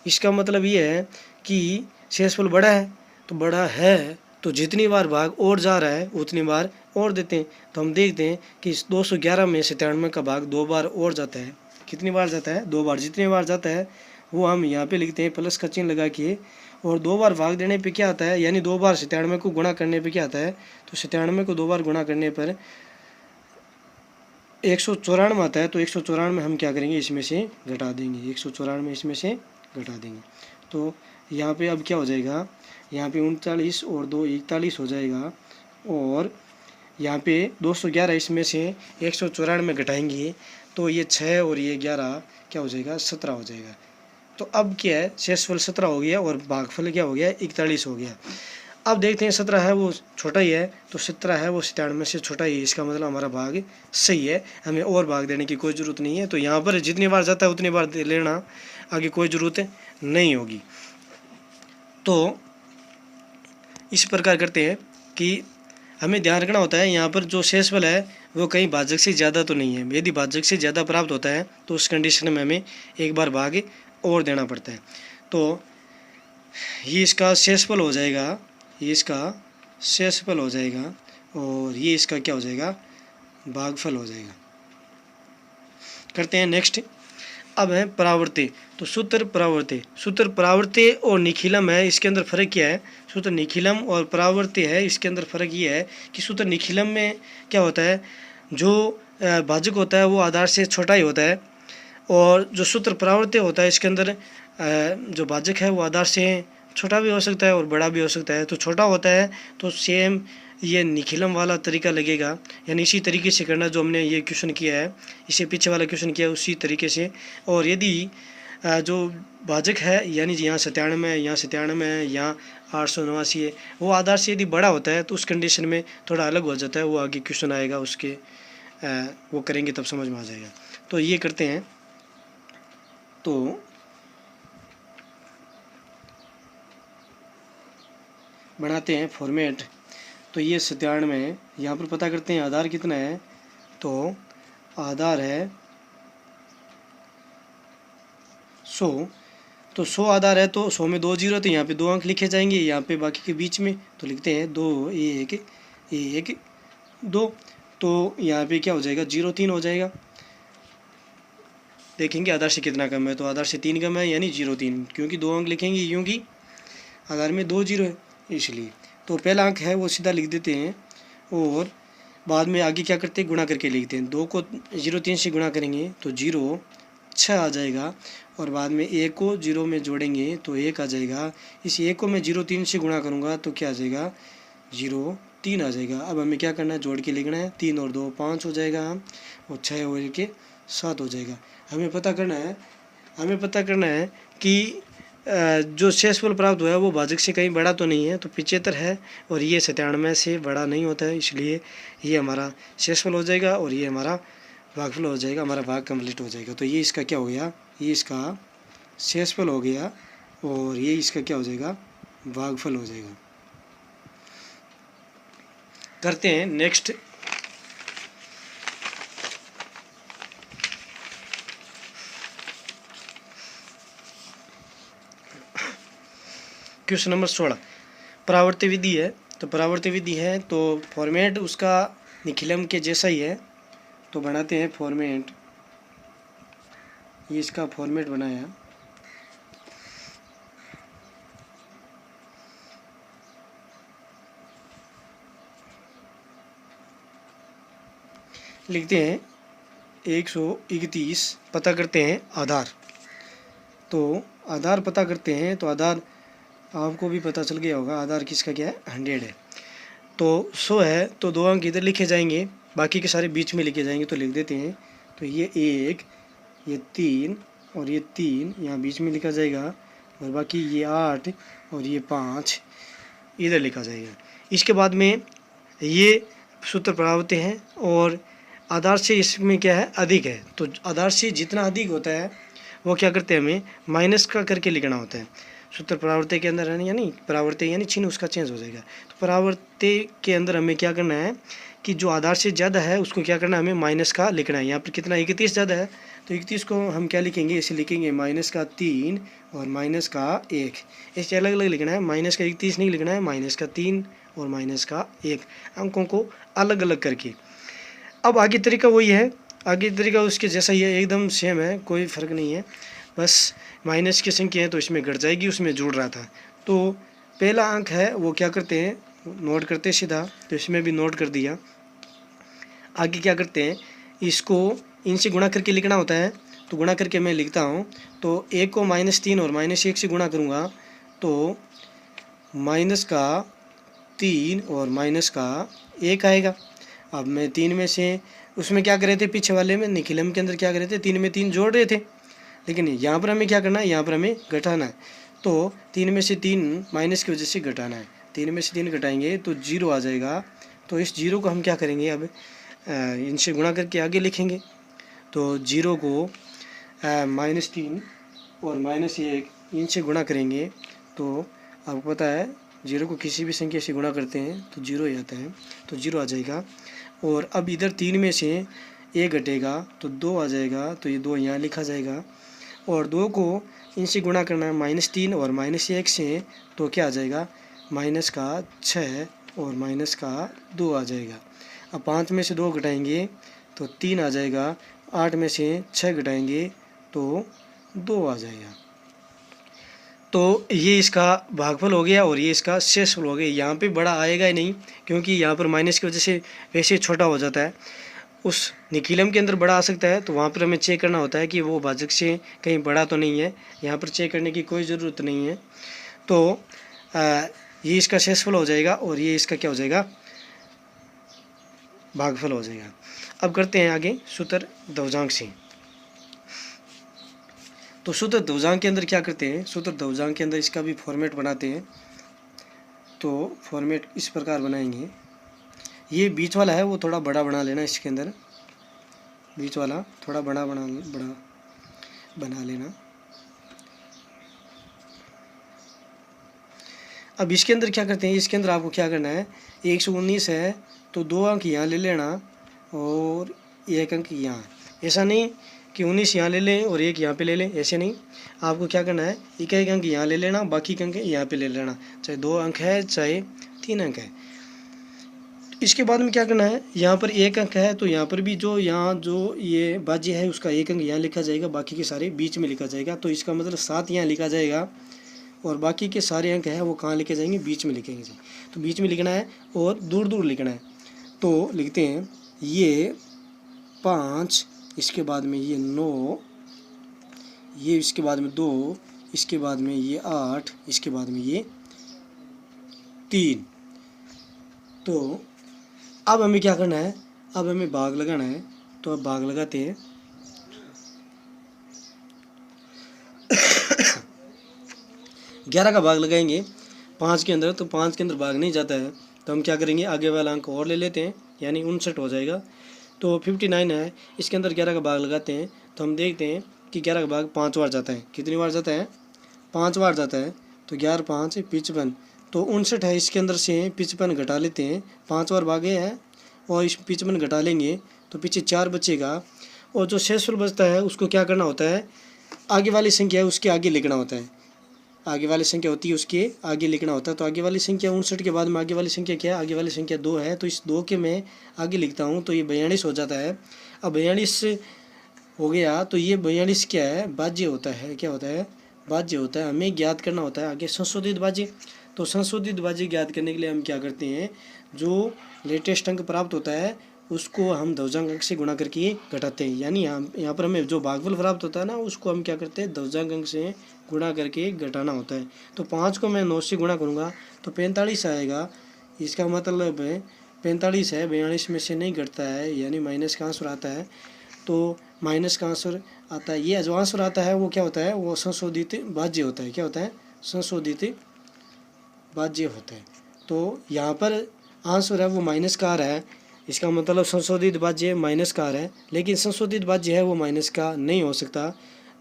इसका मतलब ये है कि शेषफल बड़ा है, तो बड़ा है तो जितनी बार भाग और जा रहा है उतनी बार और देते हैं। तो हम देखते हैं कि इस 211 में 97 का भाग 2 बार और जाता है। कितनी बार जाता है? 2 बार। जितनी बार जाता है वो हम यहाँ पे लिखते हैं प्लस का चिन्ह लगा के, और 2 बार भाग देने पे क्या आता है, यानी 2 बार 97 को गुणा करने पे क्या आता है, तो 97 को 2 बार गुणा करने पर 194 आता है। तो 194 हम क्या करेंगे, इसमें से घटा देंगे, 194 इसमें से घटा देंगे। तो यहाँ पे अब क्या हो जाएगा, यहाँ पे 39 और 2 41 हो जाएगा, और यहाँ पे 211 इसमें से 194 में घटाएंगे तो ये 6 और ये 11 क्या हो जाएगा, 17 हो जाएगा। तो अब क्या है, शेषफल 17 हो गया और भागफल क्या हो गया, 41 हो गया। अब देखते हैं 17 है वो छोटा ही है, तो 17 है वो 97 से छोटा ही है, इसका मतलब हमारा भाग सही है, हमें और भाग देने की कोई ज़रूरत नहीं है। तो यहाँ पर जितनी बार जाता है उतनी बार लेना, आगे कोई ज़रूरत नहीं होगी। तो इस प्रकार करते हैं कि हमें ध्यान रखना होता है यहाँ पर जो शेषफल है वो कहीं भाजक से ज़्यादा तो नहीं है। यदि भाजक से ज़्यादा प्राप्त होता है तो उस कंडीशन में हमें एक बार भाग और देना पड़ता है। तो ये इसका शेषफल हो जाएगा, ये इसका शेषफल हो जाएगा, और ये इसका क्या हो जाएगा, भागफल हो जाएगा। करते हैं नेक्स्ट। अब है परावर्ते। तो सूत्र परावर्ते और निखिलम है, इसके अंदर फ़र्क क्या है? सूत्र निखिलम और परावर्ते है, इसके अंदर फ़र्क ये है कि सूत्र निखिलम में क्या होता है, जो भाजक होता है वो आधार से छोटा ही होता है, और जो सूत्र परावर्ते होता है इसके अंदर जो भाजक है वो आधार से छोटा भी हो सकता है और बड़ा भी हो सकता है। तो छोटा होता है तो सेम ये निखिलम वाला तरीका लगेगा, यानी इसी तरीके से करना जो हमने ये क्वेश्चन किया है, इसे पीछे वाला क्वेश्चन किया है उसी तरीके से। और यदि जो भाजक है यानी यहाँ 97 है, यहाँ 97 है, यहाँ 889 है, वो आधार से यदि बड़ा होता है तो उस कंडीशन में थोड़ा अलग हो जाता है। वो आगे क्वेश्चन आएगा उसके वो करेंगे तब समझ में आ जाएगा। तो ये करते हैं, तो बनाते हैं फॉर्मेट। तो ये 97 है, यहाँ पर पता करते हैं आधार कितना है। तो आधार है 100, तो 100 आधार है तो 100 में 2 जीरो, तो यहाँ पे 2 अंक लिखे जाएंगे, यहाँ पे बाकी के बीच में तो लिखते हैं 2 1 1 2। तो यहाँ पे क्या हो जाएगा, 0 3 हो जाएगा। देखेंगे आधार से कितना कम है, तो आधार से 3 कम है यानी 0 3, क्योंकि 2 अंक लिखेंगे क्योंकि आधार में 2 जीरो है इसलिए। तो पहला अंक है वो सीधा लिख देते हैं, और बाद में आगे क्या करते हैं, गुणा करके लिखते हैं। 2 को 0 3 से गुणा करेंगे तो 0 6 आ जाएगा, और बाद में 1 को 0 में जोड़ेंगे तो 1 आ जाएगा। इस 1 को मैं 0 3 से गुणा करूँगा तो क्या आ जाएगा, 0 3 आ जाएगा। अब हमें क्या करना है, जोड़ के लिखना है, 3 और 2 5 हो जाएगा, और 6 और 1 7 हो जाएगा। हमें पता करना है कि जो शेषफल प्राप्त हुआ है वो भाजक से कहीं बड़ा तो नहीं है, तो 75 है, और ये 97 से बड़ा नहीं होता है, इसलिए ये हमारा शेषफल हो जाएगा और ये हमारा भागफल हो जाएगा, हमारा भाग कंप्लीट हो जाएगा। तो ये इसका क्या हो गया, ये इसका शेषफल हो गया, और ये इसका क्या हो जाएगा, भागफल हो जाएगा। करते हैं नेक्स्ट। क्वेश्चन नंबर 16 परावर्ती विधि है। तो परावर्ती विधि है तो फॉर्मेट उसका निखिलम के जैसा ही है, तो बनाते हैं फॉर्मेट। ये इसका फॉर्मेट बनाया, लिखते हैं 131 पता करते हैं आधार। तो आधार पता करते हैं, तो आधार आपको भी पता चल गया होगा, आधार किसका क्या है, 100 है। तो 100 है तो 2 अंक इधर लिखे जाएंगे, बाकी के सारे बीच में लिखे जाएंगे। तो लिख देते हैं, तो ये 1, ये 3 और ये 3 यहाँ बीच में लिखा जाएगा, और बाकी ये 8 और ये 5 इधर लिखा जाएगा। इसके बाद में ये सूत्र परावर्ती हैं, और आधार से इसमें क्या है, अधिक है। तो आधार से जितना अधिक होता है वो क्या करते हैं, हमें माइनस का करके लिखना होता है। सूत्र परावर्ती के अंदर है, यानी परावर्ती यानी चिन्ह उसका चेंज हो जाएगा। तो परावर्ती के अंदर हमें क्या करना है कि जो आधार से ज़्यादा है उसको क्या करना है, हमें माइनस का लिखना है। यहाँ पर कितना 31 ज़्यादा है, तो 31 को हम क्या लिखेंगे, इसे लिखेंगे -3 और -1। ऐसे अलग अलग लिखना है, -31 नहीं लिखना है, -3 और -1 अंकों को अलग अलग करके। अब आगे तरीका वही है, आगे तरीका उसके जैसा ही है, एकदम सेम है, कोई फ़र्क नहीं है। बस माइनस की संख्या है तो इसमें घट जाएगी, उसमें जुड़ रहा था। तो पहला अंक है वो क्या करते हैं, नोट करते सीधा, तो इसमें भी नोट कर दिया। आगे क्या करते हैं, इसको इनसे गुणा करके लिखना होता है। तो गुणा करके मैं लिखता हूँ, तो 1 को -3 और -1 से गुणा करूँगा, तो -3 और -1 आएगा। अब मैं 3 में से, उसमें क्या कर रहे थे, पीछे वाले में निखिलम के अंदर क्या कर रहे थे, 3 में 3 जोड़ रहे थे, लेकिन यहाँ पर हमें क्या करना है, यहाँ पर हमें घटाना है। तो 3 में से 3 माइनस की वजह से घटाना है, 3 में से 3 घटाएंगे तो 0 आ जाएगा। तो इस 0 को हम क्या करेंगे, अब इनसे गुणा करके आगे लिखेंगे। तो 0 को -3 और -1 इनसे गुणा करेंगे, तो आपको पता है 0 को किसी भी संख्या से गुणा करते हैं तो 0 ही आता है, तो 0 आ जाएगा। और अब इधर 3 में से 1 घटेगा तो 2 आ जाएगा, तो ये 2 यहाँ लिखा जाएगा। और 2 को इनसे गुणा करना है -3 और -1 से, तो क्या आ जाएगा, -6 और -2 आ जाएगा। अब 5 में से 2 घटाएंगे तो 3 आ जाएगा, 8 में से 6 घटाएंगे तो 2 आ जाएगा। तो ये इसका भागफल हो गया और ये इसका शेषफल हो गया। यहाँ पे बड़ा आएगा ही नहीं, क्योंकि यहाँ पर माइनस की वजह से वैसे छोटा हो जाता है। उस निखिलम के अंदर बड़ा आ सकता है, तो वहाँ पर हमें चेक करना होता है कि वो भाजक से कहीं बड़ा तो नहीं है। यहाँ पर चेक करने की कोई ज़रूरत नहीं है। तो ये इसका शेषफल हो जाएगा और ये इसका क्या हो जाएगा, भागफल हो जाएगा। अब करते हैं आगे सूत्र ध्वजांक से। तो सूत्र ध्वजांक के अंदर क्या करते हैं, सूत्र ध्वजांक के अंदर इसका भी फॉर्मेट बनाते हैं। तो फॉर्मेट इस प्रकार बनाएंगे, ये बीच वाला है वो थोड़ा बड़ा बना लेना, इसके अंदर बीच वाला थोड़ा बड़ा बना लेना। अब इसके अंदर क्या करते हैं, इसके अंदर आपको क्या करना है, 119 है तो 2 अंक यहाँ ले लेना और 1 अंक यहाँ। ऐसा नहीं कि 19 यहाँ ले लें और 1 यहाँ पे ले लें, ऐसे नहीं। आपको क्या करना है, एक अंक यहाँ ले लेना, बाकी के अंक यहाँ पे ले लेना, चाहे 2 अंक है चाहे 3 अंक है। इसके बाद में क्या करना है, यहाँ पर 1 अंक है तो यहाँ पर भी जो ये बाजी है उसका 1 अंक यहाँ लिखा जाएगा, बाकी के सारे बीच में लिखा जाएगा। तो इसका मतलब 7 यहाँ लिखा जाएगा और बाकी के सारे अंक हैं वो कहाँ लिखे जाएंगे, बीच में लिखेंगे। तो बीच में लिखना है और दूर दूर लिखना है। तो लिखते हैं ये 5, इसके बाद में ये 9, ये इसके बाद में 2, इसके बाद में ये 8, इसके बाद में ये 3। तो अब हमें क्या करना है, अब हमें भाग लगाना है। तो अब भाग लगाते हैं। 11 का भाग लगाएंगे 5 के अंदर, तो 5 के अंदर भाग नहीं जाता है, तो हम क्या करेंगे, आगे वाला अंक और ले लेते हैं, यानी 59 हो जाएगा। तो 59 है, इसके अंदर 11 का भाग लगाते हैं तो हम देखते हैं कि 11 का भाग 5 बार जाता है। कितनी बार जाता है, 5 बार जाता है। तो 11 5 55, तो 59 है, इसके अंदर से 55 घटा लेते हैं, 5 बार भागे हैं और इस 55 घटा लेंगे तो पीछे 4 बचेगा। और जो शेषफल बचता है उसको क्या करना होता है, आगे वाली संख्या है उसके आगे लिखना होता है। आगे वाली संख्या होती है उसके आगे लिखना होता है। तो आगे वाली संख्या 59 के बाद में आगे वाली संख्या क्या है, आगे वाली संख्या 2 है, तो इस 2 के मैं आगे लिखता हूँ तो ये 42 हो जाता है। अब 42 हो गया तो ये 42 क्या है, बाज्य होता है। क्या होता है, बाज्य होता है। हमें ज्ञात करना होता है आगे संशोधित बाज्य। तो संशोधित बाज्य ज्ञात करने के लिए हम क्या करते हैं, जो लेटेस्ट अंक प्राप्त होता है उसको हम ध्रुवजांक अंक से गुणा करके घटाते हैं। यानी यहाँ पर हमें जो भागफल प्राप्त होता है ना, उसको हम क्या करते हैं, ध्रुवजांक अंक से गुणा करके घटाना होता है। तो 5 को मैं 9 से गुणा करूँगा तो 45 आएगा। इसका मतलब 45 है, 42 में से नहीं घटता है, यानी माइनस का आंसर आता है। तो माइनस का आंसर आता है, ये जो आंसर आता है वो क्या होता है, वो संशोधित भाज्य होता है। क्या होता है, संशोधित भाज्य होता है। तो यहाँ पर आंसर है वो माइनस का आ रहा है, इसका मतलब संशोधित भाज्य माइनस का आ रहा है, लेकिन संशोधित भाज्य है वो माइनस का नहीं हो सकता।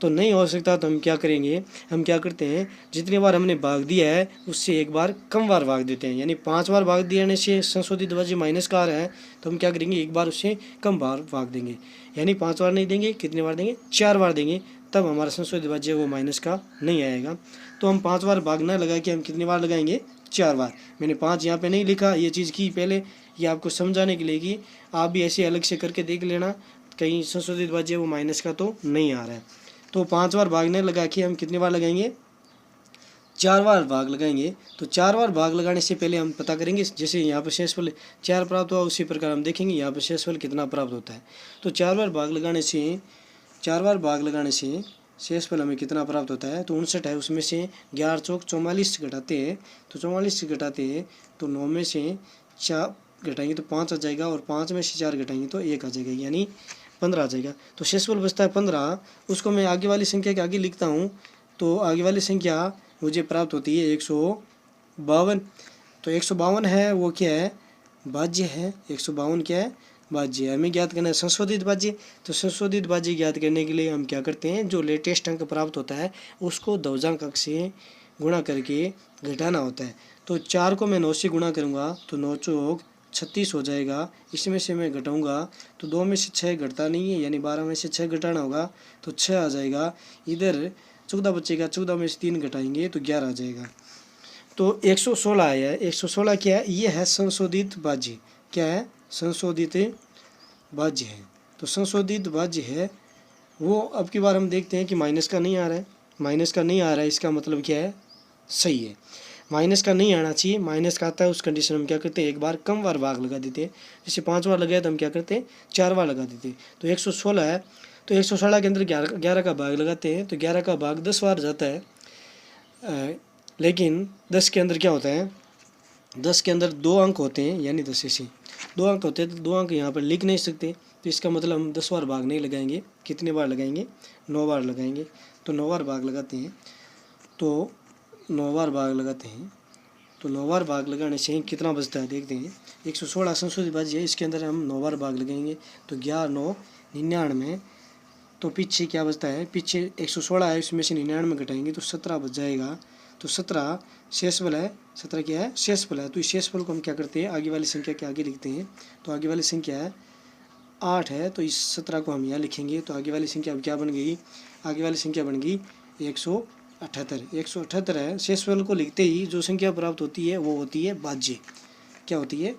तो नहीं हो सकता तो हम क्या करेंगे, हम क्या करते हैं, जितनी बार हमने भाग दिया है उससे एक बार कम बार भाग देते हैं। यानी 5 बार भाग दिया से संशोधित भाज्य माइनस का आ रहा है, तो हम क्या करेंगे, एक बार उससे कम बार भाग देंगे। यानी 5 बार नहीं देंगे, कितने बार देंगे, 4 बार देंगे, तब हमारा संशोधित भाज्य वो माइनस का नहीं आएगा। तो हम 5 बार भाग ना लगा के हम कितनी बार लगाएंगे, 4 बार। मैंने 5 यहाँ पे नहीं लिखा, ये चीज़ की पहले, ये आपको समझाने के लिए कि आप भी ऐसे अलग से करके देख लेना, कहीं संशोधित भाज्य वो माइनस का तो नहीं आ रहा है। तो 5 बार भागने लगा के हम कितनी बार लगाएंगे, 4 बार भाग लगाएंगे। तो 4 बार भाग लगाने से पहले हम पता करेंगे, जैसे यहाँ पर शेषफल 4 प्राप्त हुआ, उसी प्रकार हम देखेंगे यहाँ पर शेषफल कितना प्राप्त होता है। तो 4 बार भाग लगाने से शेषफल हमें कितना प्राप्त होता है, तो 59 है, उसमें से 11 चौक 44 घटाते हैं, तो 44 घटाते हैं तो 9 में से 4 घटाएंगे तो 5 आ जाएगा, और 5 में से 4 घटाएंगे तो 1 आ जाएगा, यानी 15 आ जाएगा। तो शेषफल बचता है 15, उसको मैं आगे वाली संख्या के आगे लिखता हूँ। तो आगे वाली संख्या मुझे प्राप्त होती है 152। तो 152 है वो क्या है, भाज्य है। 152 क्या है, भाज्य। हमें ज्ञात करना है संशोधित भाज्य। तो संशोधित भाज्य ज्ञात करने के लिए हम क्या करते हैं, जो लेटेस्ट अंक प्राप्त होता है उसको ध्रुवजांक अंक से गुणा करके घटाना होता है। तो 4 को मैं 9 से गुणा करूँगा तो 9 चौक 36 हो जाएगा, इसमें से मैं घटाऊँगा तो 2 में से 6 घटता नहीं है, यानी 12 में से 6 घटाना होगा तो 6 आ जाएगा। इधर 14 बचेगा, 14 में से 3 घटाएंगे तो 11 आ जाएगा। तो 116 आया है। 116 क्या है, ये है संशोधित भाज्य। क्या है, संशोधित भाज्य है। तो संशोधित भाज्य है वो, अब की बार हम देखते हैं कि माइनस का नहीं आ रहा है। माइनस का नहीं आ रहा है, इसका मतलब क्या है, सही है, माइनस का नहीं आना चाहिए। माइनस का आता है उस कंडीशन में क्या करते हैं, एक बार कम बार भाग लगा देते हैं। जैसे 5 बार लगाया तो हम क्या करते हैं, 4 बार लगा देते हैं। तो 116 है, तो 116 के अंदर 11 का भाग लगाते हैं, तो 11 का भाग 10 बार जाता है। लेकिन 10 के अंदर क्या होता है, 10 के अंदर 2 अंक होते हैं, यानी 10 से 2 अंक होते हैं, तो 2 अंक यहाँ पर लिख नहीं सकते। तो इसका मतलब हम 10 बार भाग नहीं लगाएंगे, कितने बार लगाएंगे, 9 बार लगाएंगे। तो 9 बार भाग लगाते हैं, तो 9 बार भाग लगाते हैं, तो 9 बार भाग लगाने से कितना बचता है देखते हैं। 116 संशोधित भाज्य है, इसके अंदर हम 9 बार भाग लगाएंगे तो 11 9 99। तो पीछे क्या बचता है, पीछे 116 है, उसमें से 99 घटाएंगे तो 17 बच जाएगा। तो 17 शेषफल है, 17 क्या है, शेषफल है। तो इस शेषफल को हम क्या करते हैं, आगे वाली संख्या के आगे लिखते हैं। तो आगे वाली संख्या है 8 है, तो इस 17 को हम यहाँ लिखेंगे। तो आगे वाली संख्या अब क्या बन गई, आगे वाली संख्या बन गई 178। 178 है, शेषफल को लिखते ही जो संख्या प्राप्त होती है वो होती है भाज्य। क्या होती है,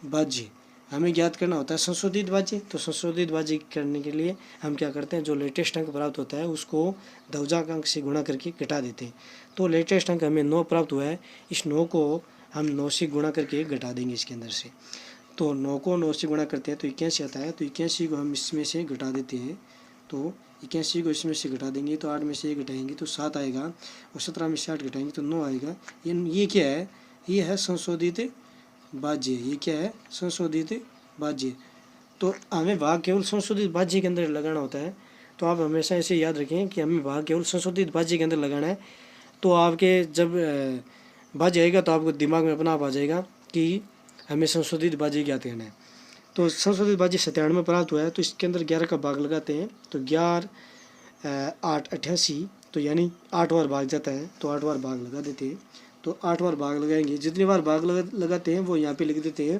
भाज्य। हमें ज्ञात करना होता है संशोधित भाज्य। तो संशोधित भाज्य करने के लिए हम क्या करते हैं, जो लेटेस्ट अंक प्राप्त होता है उसको ध्रुवजांक अंक से गुणा करके घटा देते हैं। तो लेटेस्ट अंक हमें 9 प्राप्त हुआ है, इस 9 को हम 9 से गुणा करके घटा देंगे इसके अंदर से। तो 9 को 9 से गुणा करते हैं तो 81 आता है, तो 81 को हम इसमें से घटा देते हैं। तो 81 को इसमें से घटा देंगे तो 8 में से 1 घटाएंगे तो 7 आएगा, और 17 में से 8 घटाएंगे तो 9 आएगा। ये क्या है, ये है संशोधित भाज्य। ये क्या है, संशोधित भाज्य। तो हमें भाग केवल संशोधित भाज्य के अंदर लगाना होता है। तो आप हमेशा ऐसे याद रखें कि हमें भाग केवल संशोधित भाज्य के अंदर लगाना है। तो आपके जब भाज्य आएगा तो आपको दिमाग में अपना आप आ जाएगा कि हमें संशोधित भाज्य ज्ञात करना है। तो संशोधित भाज्य 97 प्राप्त हुआ है, तो इसके अंदर 11 का भाग लगाते हैं। तो 11 8 88, तो यानी 8 बार भाग जाता है, तो 8 बार भाग लगा देते हैं। तो 8 बार भाग लगाएंगे, जितनी बार भाग लगाते हैं वो यहाँ पे लिख देते हैं।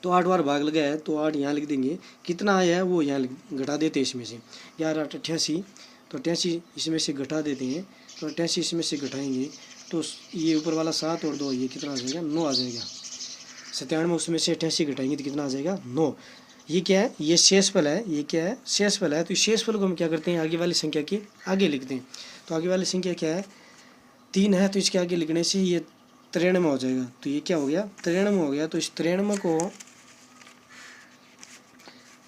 तो 8 बार भाग लगाया है तो 8 यहाँ लिख देंगे, कितना आया है वो यहाँ घटा देते हैं इसमें से। 11 8 88, तो 88 इसमें से घटा देते हैं। तो 88 इसमें से घटाएंगे तो ये ऊपर वाला 7 और 2 ये कितना आ जाएगा, 9 आ जाएगा। 97 उसमें से 88 घटाएंगे तो कितना आ जाएगा, 9। ये क्या है, ये शेषफल है। ये क्या है, शेषफल है। तो इस शेषफल को हम क्या करते हैं, आगे वाली संख्या के आगे लिखते हैं। तो आगे वाली संख्या क्या है, 3 है, तो इसके आगे लिखने से ये 93 हो जाएगा। तो ये क्या हो गया, 93 हो गया। तो इस 93 को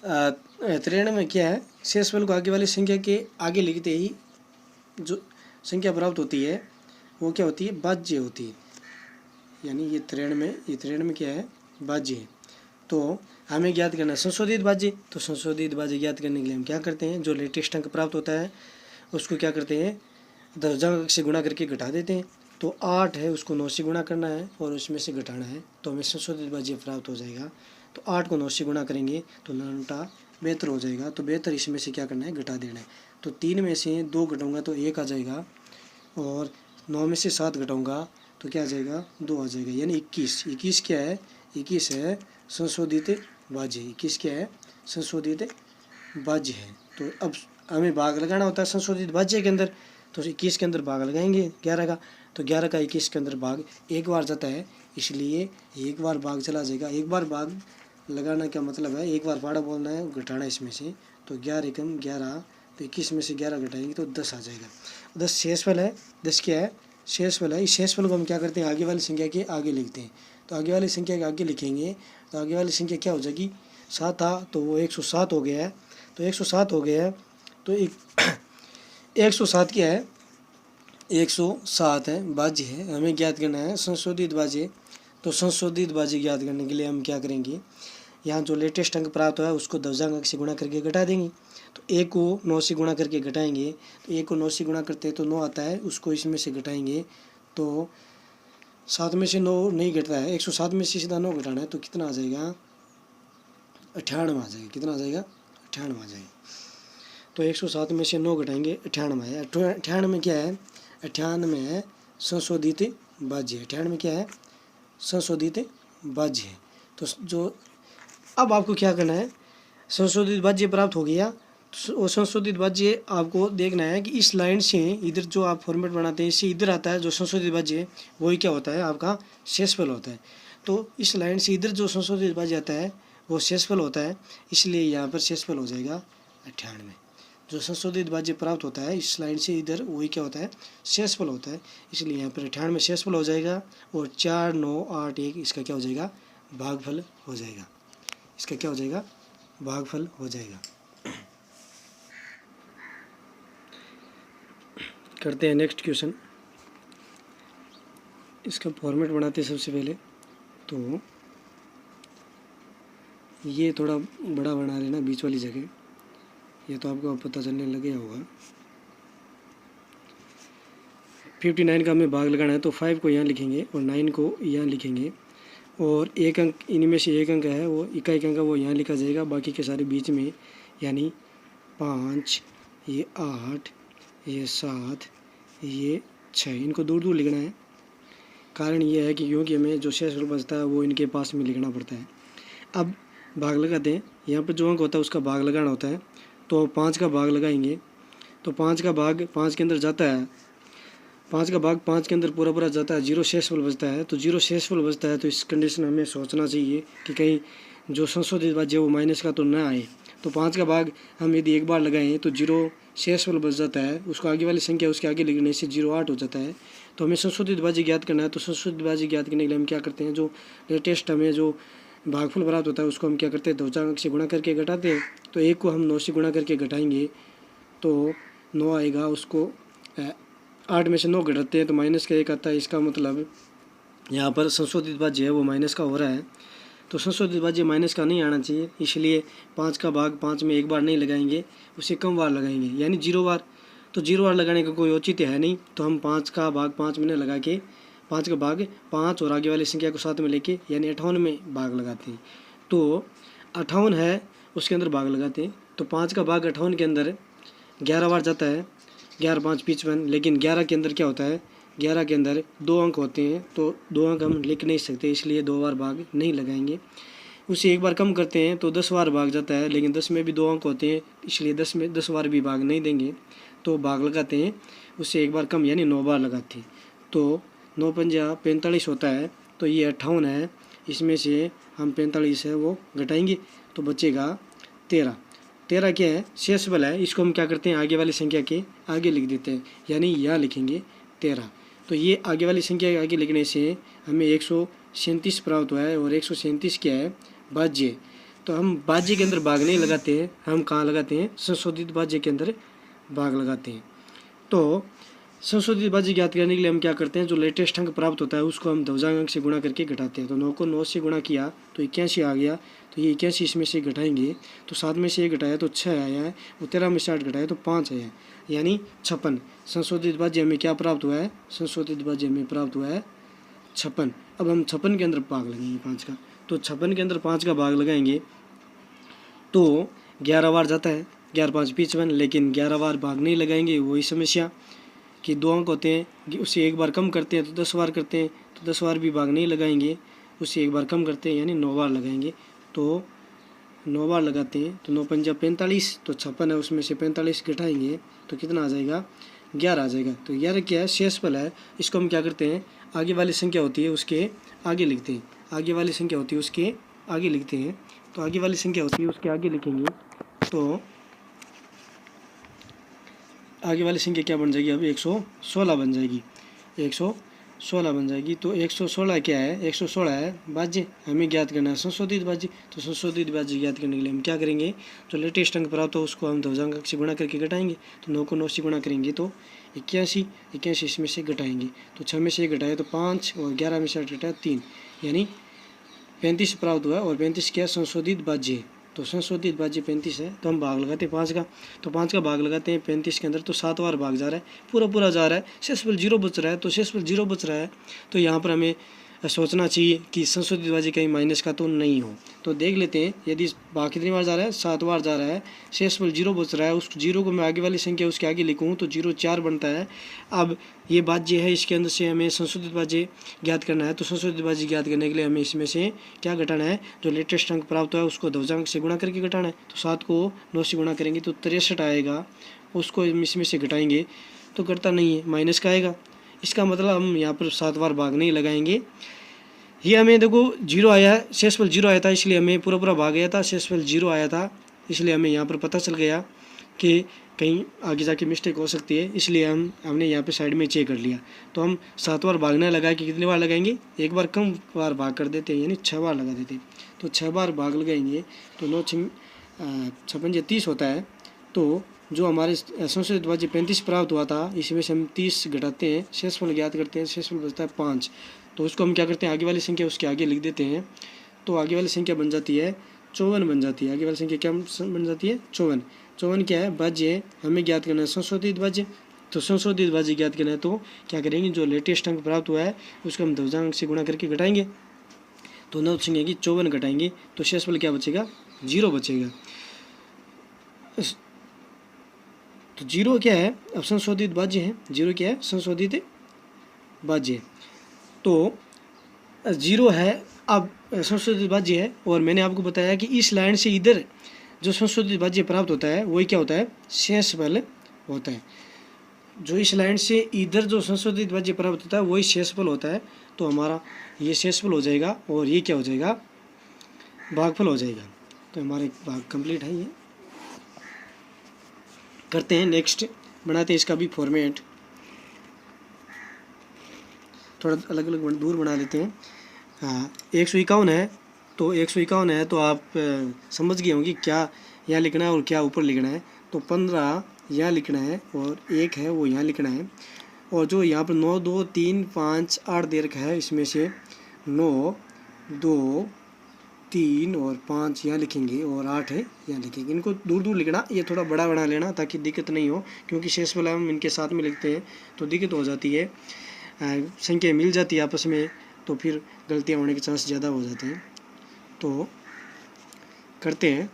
93 में क्या है, शेषफल को आगे वाली संख्या के आगे लिखते ही जो संख्या प्राप्त होती है वो क्या होती है, भाज्य होती है। यानी ये 93 में क्या है, भाज्य है। तो हमें ज्ञात करना है संशोधित भाज्य। तो संशोधित भाज्य ज्ञात करने के लिए हम क्या करते हैं, जो लेटेस्ट अंक प्राप्त होता है उसको क्या करते हैं, दशमलव से गुणा करके घटा देते हैं। तो 8 है उसको 9 से गुणा करना है और उसमें से घटाना है, तो हमें संशोधित भाज्य प्राप्त हो जाएगा। तो 8 को 9 से गुणा करेंगे तो 9 72 हो जाएगा। तो 72 इसमें से क्या करना है, घटा देना है। तो 3 में से 2 घटाऊंगा तो 1 आ जाएगा, और 9 में से 7 घटाऊंगा तो क्या आ जाएगा, 2 आ जाएगा। यानी 21। 21 क्या है, 21 है संशोधित भाज्य। 21 क्या है, संशोधित भाज्य है। तो अब हमें भाग लगाना होता है संशोधित भाज्य के अंदर, तो 21 के अंदर भाग लगाएंगे 11 का। तो 11 का 21 के अंदर भाग एक बार जाता है, इसलिए एक बार भाग चला जाएगा। एक बार भाग लगाना क्या मतलब है, एक बार फाड़ा बोलना है, घटाना इसमें से। तो 11 एकम 11, तो 21 में से 11 घटाएंगे तो 10 आ जाएगा। 10 शेषफल है। 10 क्या है, शेषफल है। इस शेषफल को हम क्या करते हैं, आगे वाली संख्या के आगे लिखते हैं। तो आगे वाली संख्या के आगे लिखेंगे तो आगे वाली संख्या क्या हो जाएगी, 7 था तो वो 107 हो गया है। तो 107 हो गया है। तो 107 क्या है, 107 है, भाज्य है। हमें ज्ञात करना है संशोधित भाज्य। तो संशोधित भाज्य ज्ञात करने के लिए हम क्या करेंगे, यहाँ जो लेटेस्ट अंक प्राप्त हुआ है उसको दशमलव अंक से गुणा करके घटा देंगे। तो 1 को 9 से गुणा करके घटाएंगे, तो 1 को 9 से गुणा करते हैं तो 9 आता है, उसको इसमें से घटाएंगे तो 7 में से 9 नहीं घटता है। 107 में से सीधा 9 घटाना है तो कितना आ जाएगा, 98 आ जाएगा। कितना आ जाएगा, 98 आ जाएगा। तो 107 में से 9 घटाएंगे, 98 है। 98 में क्या है, 98 में है संशोधित भाज्य। 98 में क्या है, संशोधित भाज्य है। तो जो अब आपको क्या करना है, संशोधित भाज्य प्राप्त हो गया। तो संशोधित भाज्य आपको देखना है कि इस लाइन से इधर जो आप फॉर्मेट बनाते हैं इससे इधर आता है जो संशोधित भाज्य, वही क्या होता है, आपका शेषफल होता है। तो इस लाइन से इधर जो संशोधित भाज्य आता है वो शेषफल होता है, इसलिए यहाँ पर शेषफल हो जाएगा 98। जो संशोधित भाज्य प्राप्त होता है इस लाइन से इधर, वही क्या होता है, शेषफल होता है, इसलिए यहाँ पर 98 शेषफल हो जाएगा। और 4, 9, 8, 1 इसका क्या हो जाएगा, भागफल हो जाएगा। इसका क्या हो जाएगा, भागफल हो जाएगा। करते हैं नेक्स्ट क्वेश्चन। इसका फॉर्मेट बनाते हैं सबसे पहले। तो ये थोड़ा बड़ा बना लेना बीच वाली जगह, ये तो आपको पता चलने लगे होगा। 59 का हमें भाग लगाना है, तो 5 को यहाँ लिखेंगे और 9 को यहाँ लिखेंगे, और एक अंक इनमें से एक अंक है वो इकाई अंक है वो यहाँ लिखा जाएगा, बाकी के सारे बीच में। यानी 5, ये 8, ये 7, ये 6, इनको दूर दूर लिखना है। कारण ये है कि क्योंकि हमें जो शेषफल बचता है वो इनके पास में लिखना पड़ता है। अब भाग लगाते हैं, यहाँ पर जो अंक होता है उसका भाग लगाना होता है। तो 5 का भाग लगाएंगे, तो 5 का भाग 5 के अंदर जाता है, 5 का भाग 5 के अंदर पूरा पूरा जाता है, 0 शेषफल बचता है। तो 0 शेषफल बचता है, तो इस कंडीशन में हमें सोचना चाहिए कि कहीं जो संशोधित भाज्य वो माइनस का तो ना आए। तो 5 का भाग हम यदि एक बार लगाएं तो 0 शेषफल बच जाता है, उसको आगे वाली संख्या उसके आगे लिखने से 0 8 हो जाता है। तो हमें संशोधित भाज्य ज्ञात करना है। तो संशोधित भाज्य ज्ञात करने के लिए हम क्या करते हैं, जो लेटेस्ट हमें जो भागफल प्राप्त होता है उसको हम क्या करते हैं, दशमलव से गुणा करके घटाते हैं। तो 1 को हम 9 से गुणा करके घटाएंगे तो 9 आएगा, उसको 8 में से 9 घटाते हैं तो माइनस का 1 आता है। इसका मतलब यहाँ पर संशोधित भाज्य है वो माइनस का हो रहा है। तो संशोधित भाज्य माइनस का नहीं आना चाहिए, इसलिए 5 का भाग 5 में एक बार नहीं लगाएंगे, उसे कम बार लगाएंगे, यानी 0 बार। तो 0 बार लगाने का कोई औचित्य है नहीं, तो हम 5 का भाग 5 में लगा के 5 का भाग 5 और आगे वाली संख्या को साथ में लेके यानी 58 में भाग लगाते हैं। तो 58 है उसके अंदर भाग लगाते हैं। तो 5 का भाग 58 के अंदर 11 बार जाता है, 11 5 55, लेकिन 11 के अंदर क्या होता है, 11 के अंदर 2 अंक होते हैं, तो 2 अंक हम लिख नहीं सकते, इसलिए 2 बार भाग नहीं लगाएंगे। उसे एक बार कम करते हैं तो 10 बार भाग जाता है, लेकिन 10 में भी 2 अंक होते हैं, इसलिए 10 में 10 बार भी भाग नहीं देंगे। तो भाग लगाते हैं उससे एक बार कम, यानी 9 बार लगाते हैं। तो 9 पंजा 45 होता है, तो ये 58 है, इसमें से हम 45 है वो घटाएंगे तो बचेगा 13। 13 क्या है, शेषफल है, इसको हम क्या करते हैं, आगे वाली संख्या के आगे लिख देते हैं, यानी यहाँ लिखेंगे 13। तो ये आगे वाली संख्या के आगे लिखने से हमें 137 प्राप्त हुआ है, और 137 क्या है, भाज्य। तो हम भाज्य के अंदर भाग नहीं लगाते हैं, हम कहाँ लगाते हैं, संशोधित भाज्य के अंदर भाग लगाते हैं। तो संशोधित भाज्य ज्ञात करने के लिए हम क्या करते हैं, जो लेटेस्ट अंक प्राप्त होता है उसको हम ध्वजांक अंक से गुणा करके घटाते हैं। तो 9 को 9 से गुणा किया तो 81 आ गया, तो ये 81 इसमें से घटाएंगे तो 7 में से 1 घटाया तो 6 आया है, और 13 में से 8 घटाया तो 5 आया है, यानी 56। संशोधित भाज्य हमें क्या प्राप्त हुआ है, संशोधित भाज्य हमें प्राप्त हुआ है 56। अब हम 56 के अंदर भाग लगाएंगे 5 का, तो 56 के अंदर 5 का भाग लगाएंगे तो 11 बार जाता है, 11 5 55, लेकिन 11 बार भाग नहीं लगाएंगे, वही समस्या कि 2 अंक होते हैं, उससे एक बार कम करते हैं तो 10 बार करते हैं, तो 10 बार भी भाग नहीं लगाएंगे, उससे एक बार कम करते हैं यानी 9 बार लगाएंगे। तो 9 बार लगाते हैं तो 9 पंजा 45, तो 56 है उसमें से 45 घटाएंगे तो कितना आ जाएगा, 11 आ जाएगा। तो 11 क्या है, शेषफल है, इसको हम क्या करते हैं, आगे वाली संख्या होती है उसके आगे लिखते हैं, आगे वाली संख्या होती है उसके आगे लिखते हैं। तो आगे वाली संख्या होती है उसके आगे लिखेंगे तो आगे वाली संख्या क्या बन जाएगी, अब 116 बन जाएगी, 116 बन जाएगी। तो 116 क्या है, 116 है भाज्य, हमें ज्ञात करना है संशोधित भाज्य। तो संशोधित भाज्य ज्ञात करने के लिए हम क्या करेंगे, जो लेटेस्ट अंक प्राप्त हो उसको हम ध्वजांक अंक से गुणा करके घटाएंगे। तो 9 को 9 से गुणा करेंगे तो 81, 81 इसमें से घटाएंगे तो 6 में से 1 घटाया तो 5, और 11 में से 8 घटाया 3, यानी 35 प्राप्त हुआ। और 35 क्या, संशोधित भाज्य है, तो संशोधित भाज्य 35 है। तो हम भाग लगाते हैं 5 का, तो 5 का भाग लगाते हैं 35 के अंदर, तो 7 बार भाग जा रहा है, पूरा जा रहा है, शेषफल 0 बच रहा है, तो शेषफल 0 बच रहा है। तो यहाँ पर हमें सोचना चाहिए कि संशोधित भाज्य कहीं माइनस का तो नहीं हो। तो देख लेते हैं, यदि भाग कितनी बार जा रहा है, 7 बार जा रहा है, शेषफल 0 बच रहा है, उस 0 को मैं आगे वाली संख्या उसके आगे लिखूँ तो 0 4 बनता है। अब ये भाज्य है, इसके अंदर से हमें संशोधित भाज्य ज्ञात करना है। तो संशोधित भाज्य ज्ञात करने के लिए हमें इसमें से क्या घटाना है, जो लेटेस्ट अंक प्राप्त हुआ है उसको ध्वजांक से गुणा करके घटाना है। तो 7 को 9 से गुणा करेंगे तो 63 आएगा, उसको इसमें से घटाएंगे तो घटता नहीं है, माइनस का आएगा। इसका मतलब हम यहाँ पर 7 बार भाग नहीं लगाएंगे। ये हमें देखो 0 आया है, शेषफल 0 आया था, इसलिए हमें पूरा भाग गया था, शेषफल 0 आया था, इसलिए हमें यहाँ पर पता चल गया कि कहीं आगे जाके मिस्टेक हो सकती है, इसलिए हमने यहाँ पे साइड में चेक कर लिया। तो हम 7 बार भागना लगा के कितनी बार लगाएंगे, एक बार कम बार भाग कर देते हैं, यानी 6 बार लगा देते हैं। तो 6 बार भाग लगाएंगे तो 9 56 30 होता है। तो जो हमारे संशोधित भाज्य 35 प्राप्त हुआ था, इसमें से हम 30 घटाते हैं, शेषफल ज्ञात करते हैं, शेषफल बचता है 5। तो उसको हम क्या करते हैं, आगे वाली संख्या उसके आगे लिख देते हैं। तो आगे वाली संख्या बन जाती है 54 बन जाती है, आगे वाली संख्या क्या बन जाती है, 54। 54 क्या है, भाज्य, हमें ज्ञात करना है संशोधित भाज्य। तो संशोधित भाज्य ज्ञात करना है तो क्या करेंगे, जो लेटेस्ट अंक प्राप्त हुआ है उसको हम ध्वजांक से गुणा करके घटाएंगे। तो 9 संख्या की 54 घटाएंगे तो शेषफल क्या बचेगा, 0 बचेगा। तो 0 क्या है, अब संशोधित भाज्य है, 0 क्या है, संशोधित भाज्य। तो 0 है, अब संशोधित भाज्य है, और मैंने आपको बताया कि इस लाइन से इधर जो संशोधित भाज्य प्राप्त होता है वही क्या होता है, शेषफल होता है। जो इस लाइन से इधर जो संशोधित भाज्य प्राप्त होता है वही शेषफल होता है। तो हमारा ये शेषफल हो जाएगा और ये क्या हो जाएगा, भागफल हो जाएगा। तो हमारे भाग कंप्लीट है। ये करते हैं नेक्स्ट, बनाते हैं इसका भी फॉर्मेट, थोड़ा अलग अलग दूर बना लेते हैं। हाँ, 151 है, तो 151 है तो आप समझ गए होंगे क्या यहाँ लिखना है और क्या ऊपर लिखना है। तो 15 यहाँ लिखना है और 1 है वो यहाँ लिखना है, और जो यहाँ पर 9 2 3 5 8 दे रखा है, इसमें से 9 2 3 और 5 यहाँ लिखेंगे और 8 है यहाँ लिखेंगे। इनको दूर दूर लिखना, ये थोड़ा बड़ा बना लेना ताकि दिक्कत नहीं हो, क्योंकि शेषफल हम इनके साथ में लिखते हैं तो दिक्कत हो जाती है, संख्या मिल जाती है आपस में तो फिर गलतियाँ होने के चांस ज़्यादा हो जाते हैं। तो करते हैं,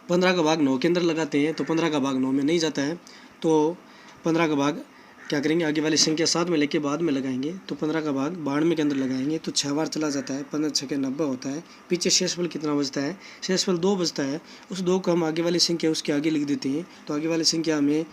15 का भाग 9 के अंदर लगाते हैं, तो 15 का भाग 9 में नहीं जाता है, तो 15 का भाग क्या करेंगे, आगे वाली संख्या साथ में लेके बाद में लगाएंगे। तो 15 का भाग 92 के अंदर लगाएंगे तो 6 बार चला जाता है, 15 6 90 होता है। पीछे शेषफल कितना बचता है, शेषफल 2 बचता है, उस 2 को हम आगे वाली संख्या उसके आगे लिख देते हैं। तो आगे वाली संख्या हमें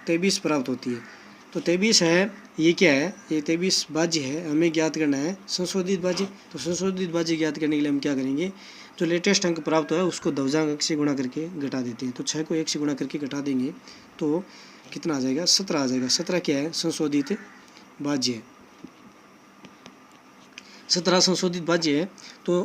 23 प्राप्त होती है। तो 23 है, ये क्या है, ये 23 भाज्य है, हमें ज्ञात करना है संशोधित भाज्य। तो संशोधित भाज्य ज्ञात करने के लिए हम क्या करेंगे, जो लेटेस्ट अंक प्राप्त हुआ है उसको ध्वजांक अंक से गुणा करके घटा देते हैं। तो 6 को 1 से गुणा करके घटा देंगे तो कितना आ जाएगा, 17 आ जाएगा। 17 क्या है, संशोधित भाज्य है, 17 संशोधित भाज्य है। तो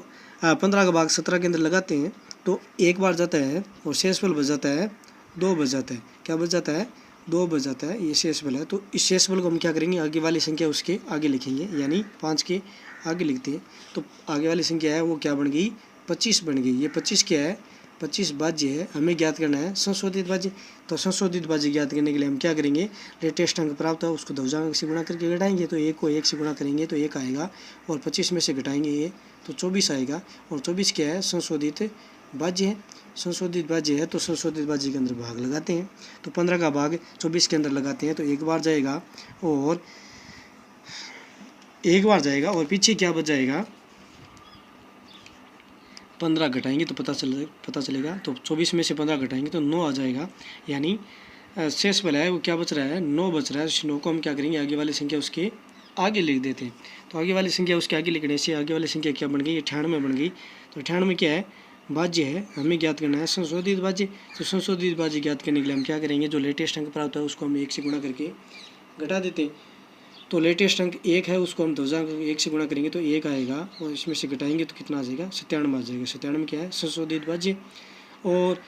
15 का भाग 17 के अंदर लगाते हैं तो एक बार जाता है और शेषफल बच जाता है 2 बच जाता है। क्या बच जाता है? 2 बच जाता है, ये शेषफल है। तो इस शेषफल को हम क्या करेंगे, आगे वाली संख्या उसके आगे लिखेंगे, यानी 5 के आगे लिखते हैं। तो आगे वाली संख्या है वो क्या बन गई? 25 बन गई। ये 25 क्या है? 25 भाज्य है। हमें ज्ञात करना है संशोधित भाज्य। तो संशोधित भाज्य ज्ञात करने के लिए हम क्या करेंगे, लेटेस्ट अंक प्राप्त है उसको ध्रुवजांक से गुणा करके घटाएंगे। तो 1 को 1 से गुणा करेंगे तो 1 आएगा, और 25 में से घटाएंगे ये तो 24 आएगा। और 24 क्या है? संशोधित भाज्य है। संशोधित भाज्य है तो संशोधित भाज्य के अंदर भाग लगाते हैं। तो 15 का भाग 24 के अंदर लगाते हैं तो एक बार जाएगा और पीछे क्या बच जाएगा? 15 घटाएंगे तो पता चलेगा। तो 24 में से 15 घटाएंगे तो 9 आ जाएगा, यानी शेषफल है वो क्या बच रहा है? 9 बच रहा है। इस 9 को हम क्या करेंगे, आगे वाली संख्या उसके आगे लिख देते हैं। तो आगे वाली संख्या उसके आगे लिखने से आगे वाली संख्या क्या बन गई? 98 बन गई। तो 98 क्या है? भाज्य है। हमें ज्ञात करना है संशोधित भाज्य। तो संशोधित भाज्य ज्ञात करने के लिए हम क्या करेंगे, जो लेटेस्ट अंक प्राप्त है उसको हम 1 से गुणा करके घटा देते हैं। तो लेटेस्ट अंक 1 है, उसको हम ध्रुवजांक 1 से गुणा करेंगे तो 1 आएगा, और इसमें से घटाएंगे तो कितना आ जाएगा? 97 आ जाएगा। 97 क्या है? संशोधित भाज्य। और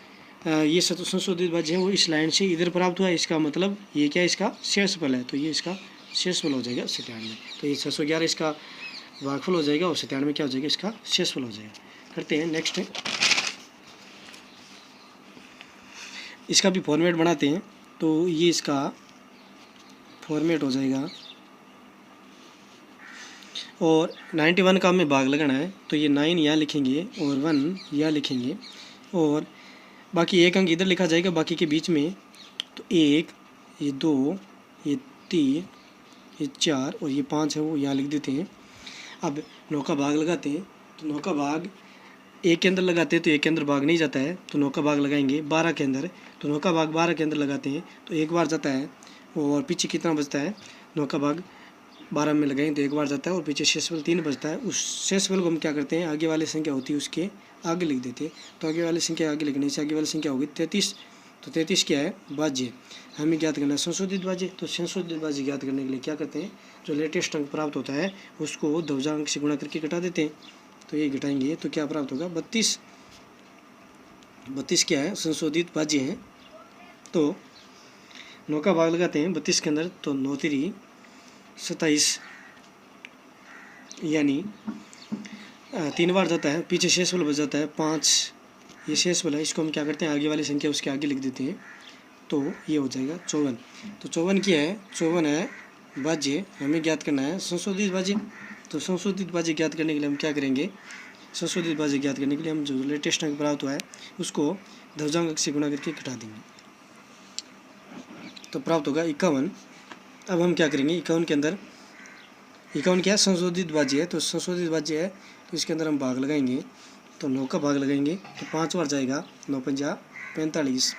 ये संशोधित भाज्य है वो इस लाइन से इधर प्राप्त हुआ, इसका मतलब ये क्या? इसका शेषफल है। तो ये इसका शेषफल हो जाएगा 97। तो ये 611 इसका भागफल हो जाएगा, और 97 क्या हो जाएगा? इसका शेषफल हो जाएगा। करते हैं नेक्स्ट, इसका भी फॉर्मेट बनाते हैं। तो ये इसका फॉर्मेट हो जाएगा, और 91 का हमें भाग लगाना है तो ये 9 यहाँ लिखेंगे और 1 यहाँ लिखेंगे, और बाकी एक अंक इधर लिखा जाएगा बाकी के बीच में। तो 1, ये 2, ये 3, ये 4 और ये 5 है वो यहाँ लिख देते हैं। अब 9 का भाग लगाते हैं। तो 9 का भाग 1 के अंदर लगाते हैं तो 1 के अंदर भाग नहीं जाता है, तो 9 का भाग लगाएंगे 12 के अंदर। तो 9 का भाग 12 के अंदर लगाते हैं तो एक बार जाता है, और पीछे कितना बचता है? 9 का भाग 12 में लगाएंगे तो एक बार जाता है, और पीछे शेषफल 3 बचता है। उस शेषफल को हम क्या करते हैं, आगे वाली संख्या होती है उसके आगे लिख देते हैं। तो आगे वाली संख्या आगे लिखने से आगे वाली संख्या होगी 33। तो 33 क्या है? भाज्य। हमें ज्ञात करना है संशोधित भाज्य। तो संशोधित भाज्य ज्ञात करने के लिए क्या करते हैं, जो लेटेस्ट अंक प्राप्त होता है उसको ध्रुवजांक से गुणा करके घटा देते हैं। तो ये घटाएंगे तो क्या प्राप्त होगा? 32। 32 क्या है? संशोधित भाज्य है। तो 9 का भाग लगाते हैं 32 के अंदर, तो 9 3 27, यानी 3 बार जाता है, पीछे शेषफल बच जाता है 5। ये शेषफल है, इसको हम क्या करते हैं, आगे वाली संख्या उसके आगे लिख देते हैं। तो ये हो जाएगा 54। तो 54 क्या है? 54 है भाज्य। हमें ज्ञात करना है संशोधित भाज्य। तो संशोधित भाज्य ज्ञात करने के लिए हम क्या करेंगे, संशोधित भाज्य ज्ञात करने के लिए हम जो लेटेस्ट अंक प्राप्त हुआ है उसको ध्रुवजांक से गुणा करके घटा देंगे, तो प्राप्त होगा 51। अब हम क्या करेंगे, 51 के अंदर 51 क्या है? संशोधित भाज्य है। तो संशोधित भाज्य है तो इसके अंदर हम भाग लगाएंगे। तो 9 का भाग लगाएंगे तो 5 बार जाएगा, 9 पंजा 45।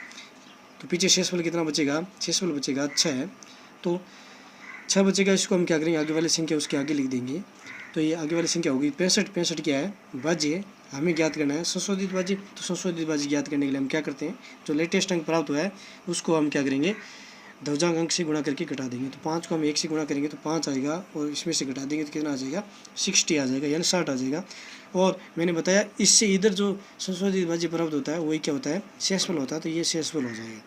तो पीछे शेषफल कितना बचेगा? शेषफल बचेगा 6 है। तो 6 बचेगा, इसको हम क्या करेंगे, आगे वाली संख्या उसके आगे लिख देंगे। तो ये आगे वाली संख्या होगी 65। 65 क्या है? भाज्य। हमें ज्ञात करना है संशोधित भाज्य। तो संशोधित भाज्य ज्ञात करने के लिए हम क्या करते हैं, जो लेटेस्ट अंक प्राप्त हुआ है उसको हम क्या करेंगे, ध्रुवजांक अंक से गुणा करके घटा देंगे। तो 5 को हम 1 से गुणा करेंगे तो 5 आएगा, और इसमें से घटा देंगे तो कितना आ जाएगा? 60 आ जाएगा, यानी 60 आ जाएगा। और मैंने बताया इससे इधर जो संशोधित भाज्य प्राप्त होता है वही क्या होता है? शेषफल होता है। तो ये शेषफल हो जाएगा।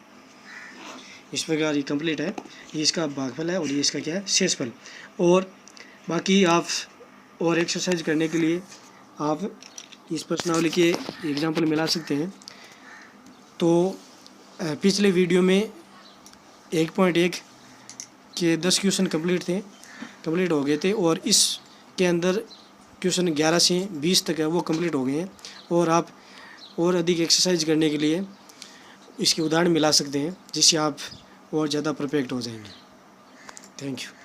इस प्रकार ये कंप्लीट है, ये इसका भागफल है और ये इसका क्या है? शेषफल। और बाकी आप और एक्सरसाइज करने के लिए आप इस प्रश्नावली के एग्जाम्पल मिला सकते हैं। तो पिछले वीडियो में 1.1 के 10 क्वेश्चन कंप्लीट हो गए थे, और इसके अंदर क्वेश्चन 11 से 20 तक है वो कंप्लीट हो गए हैं। और आप और अधिक एक्सरसाइज करने के लिए इसके उदाहरण मिला सकते हैं, जिससे आप और ज़्यादा परफेक्ट हो जाएंगे। Thank you.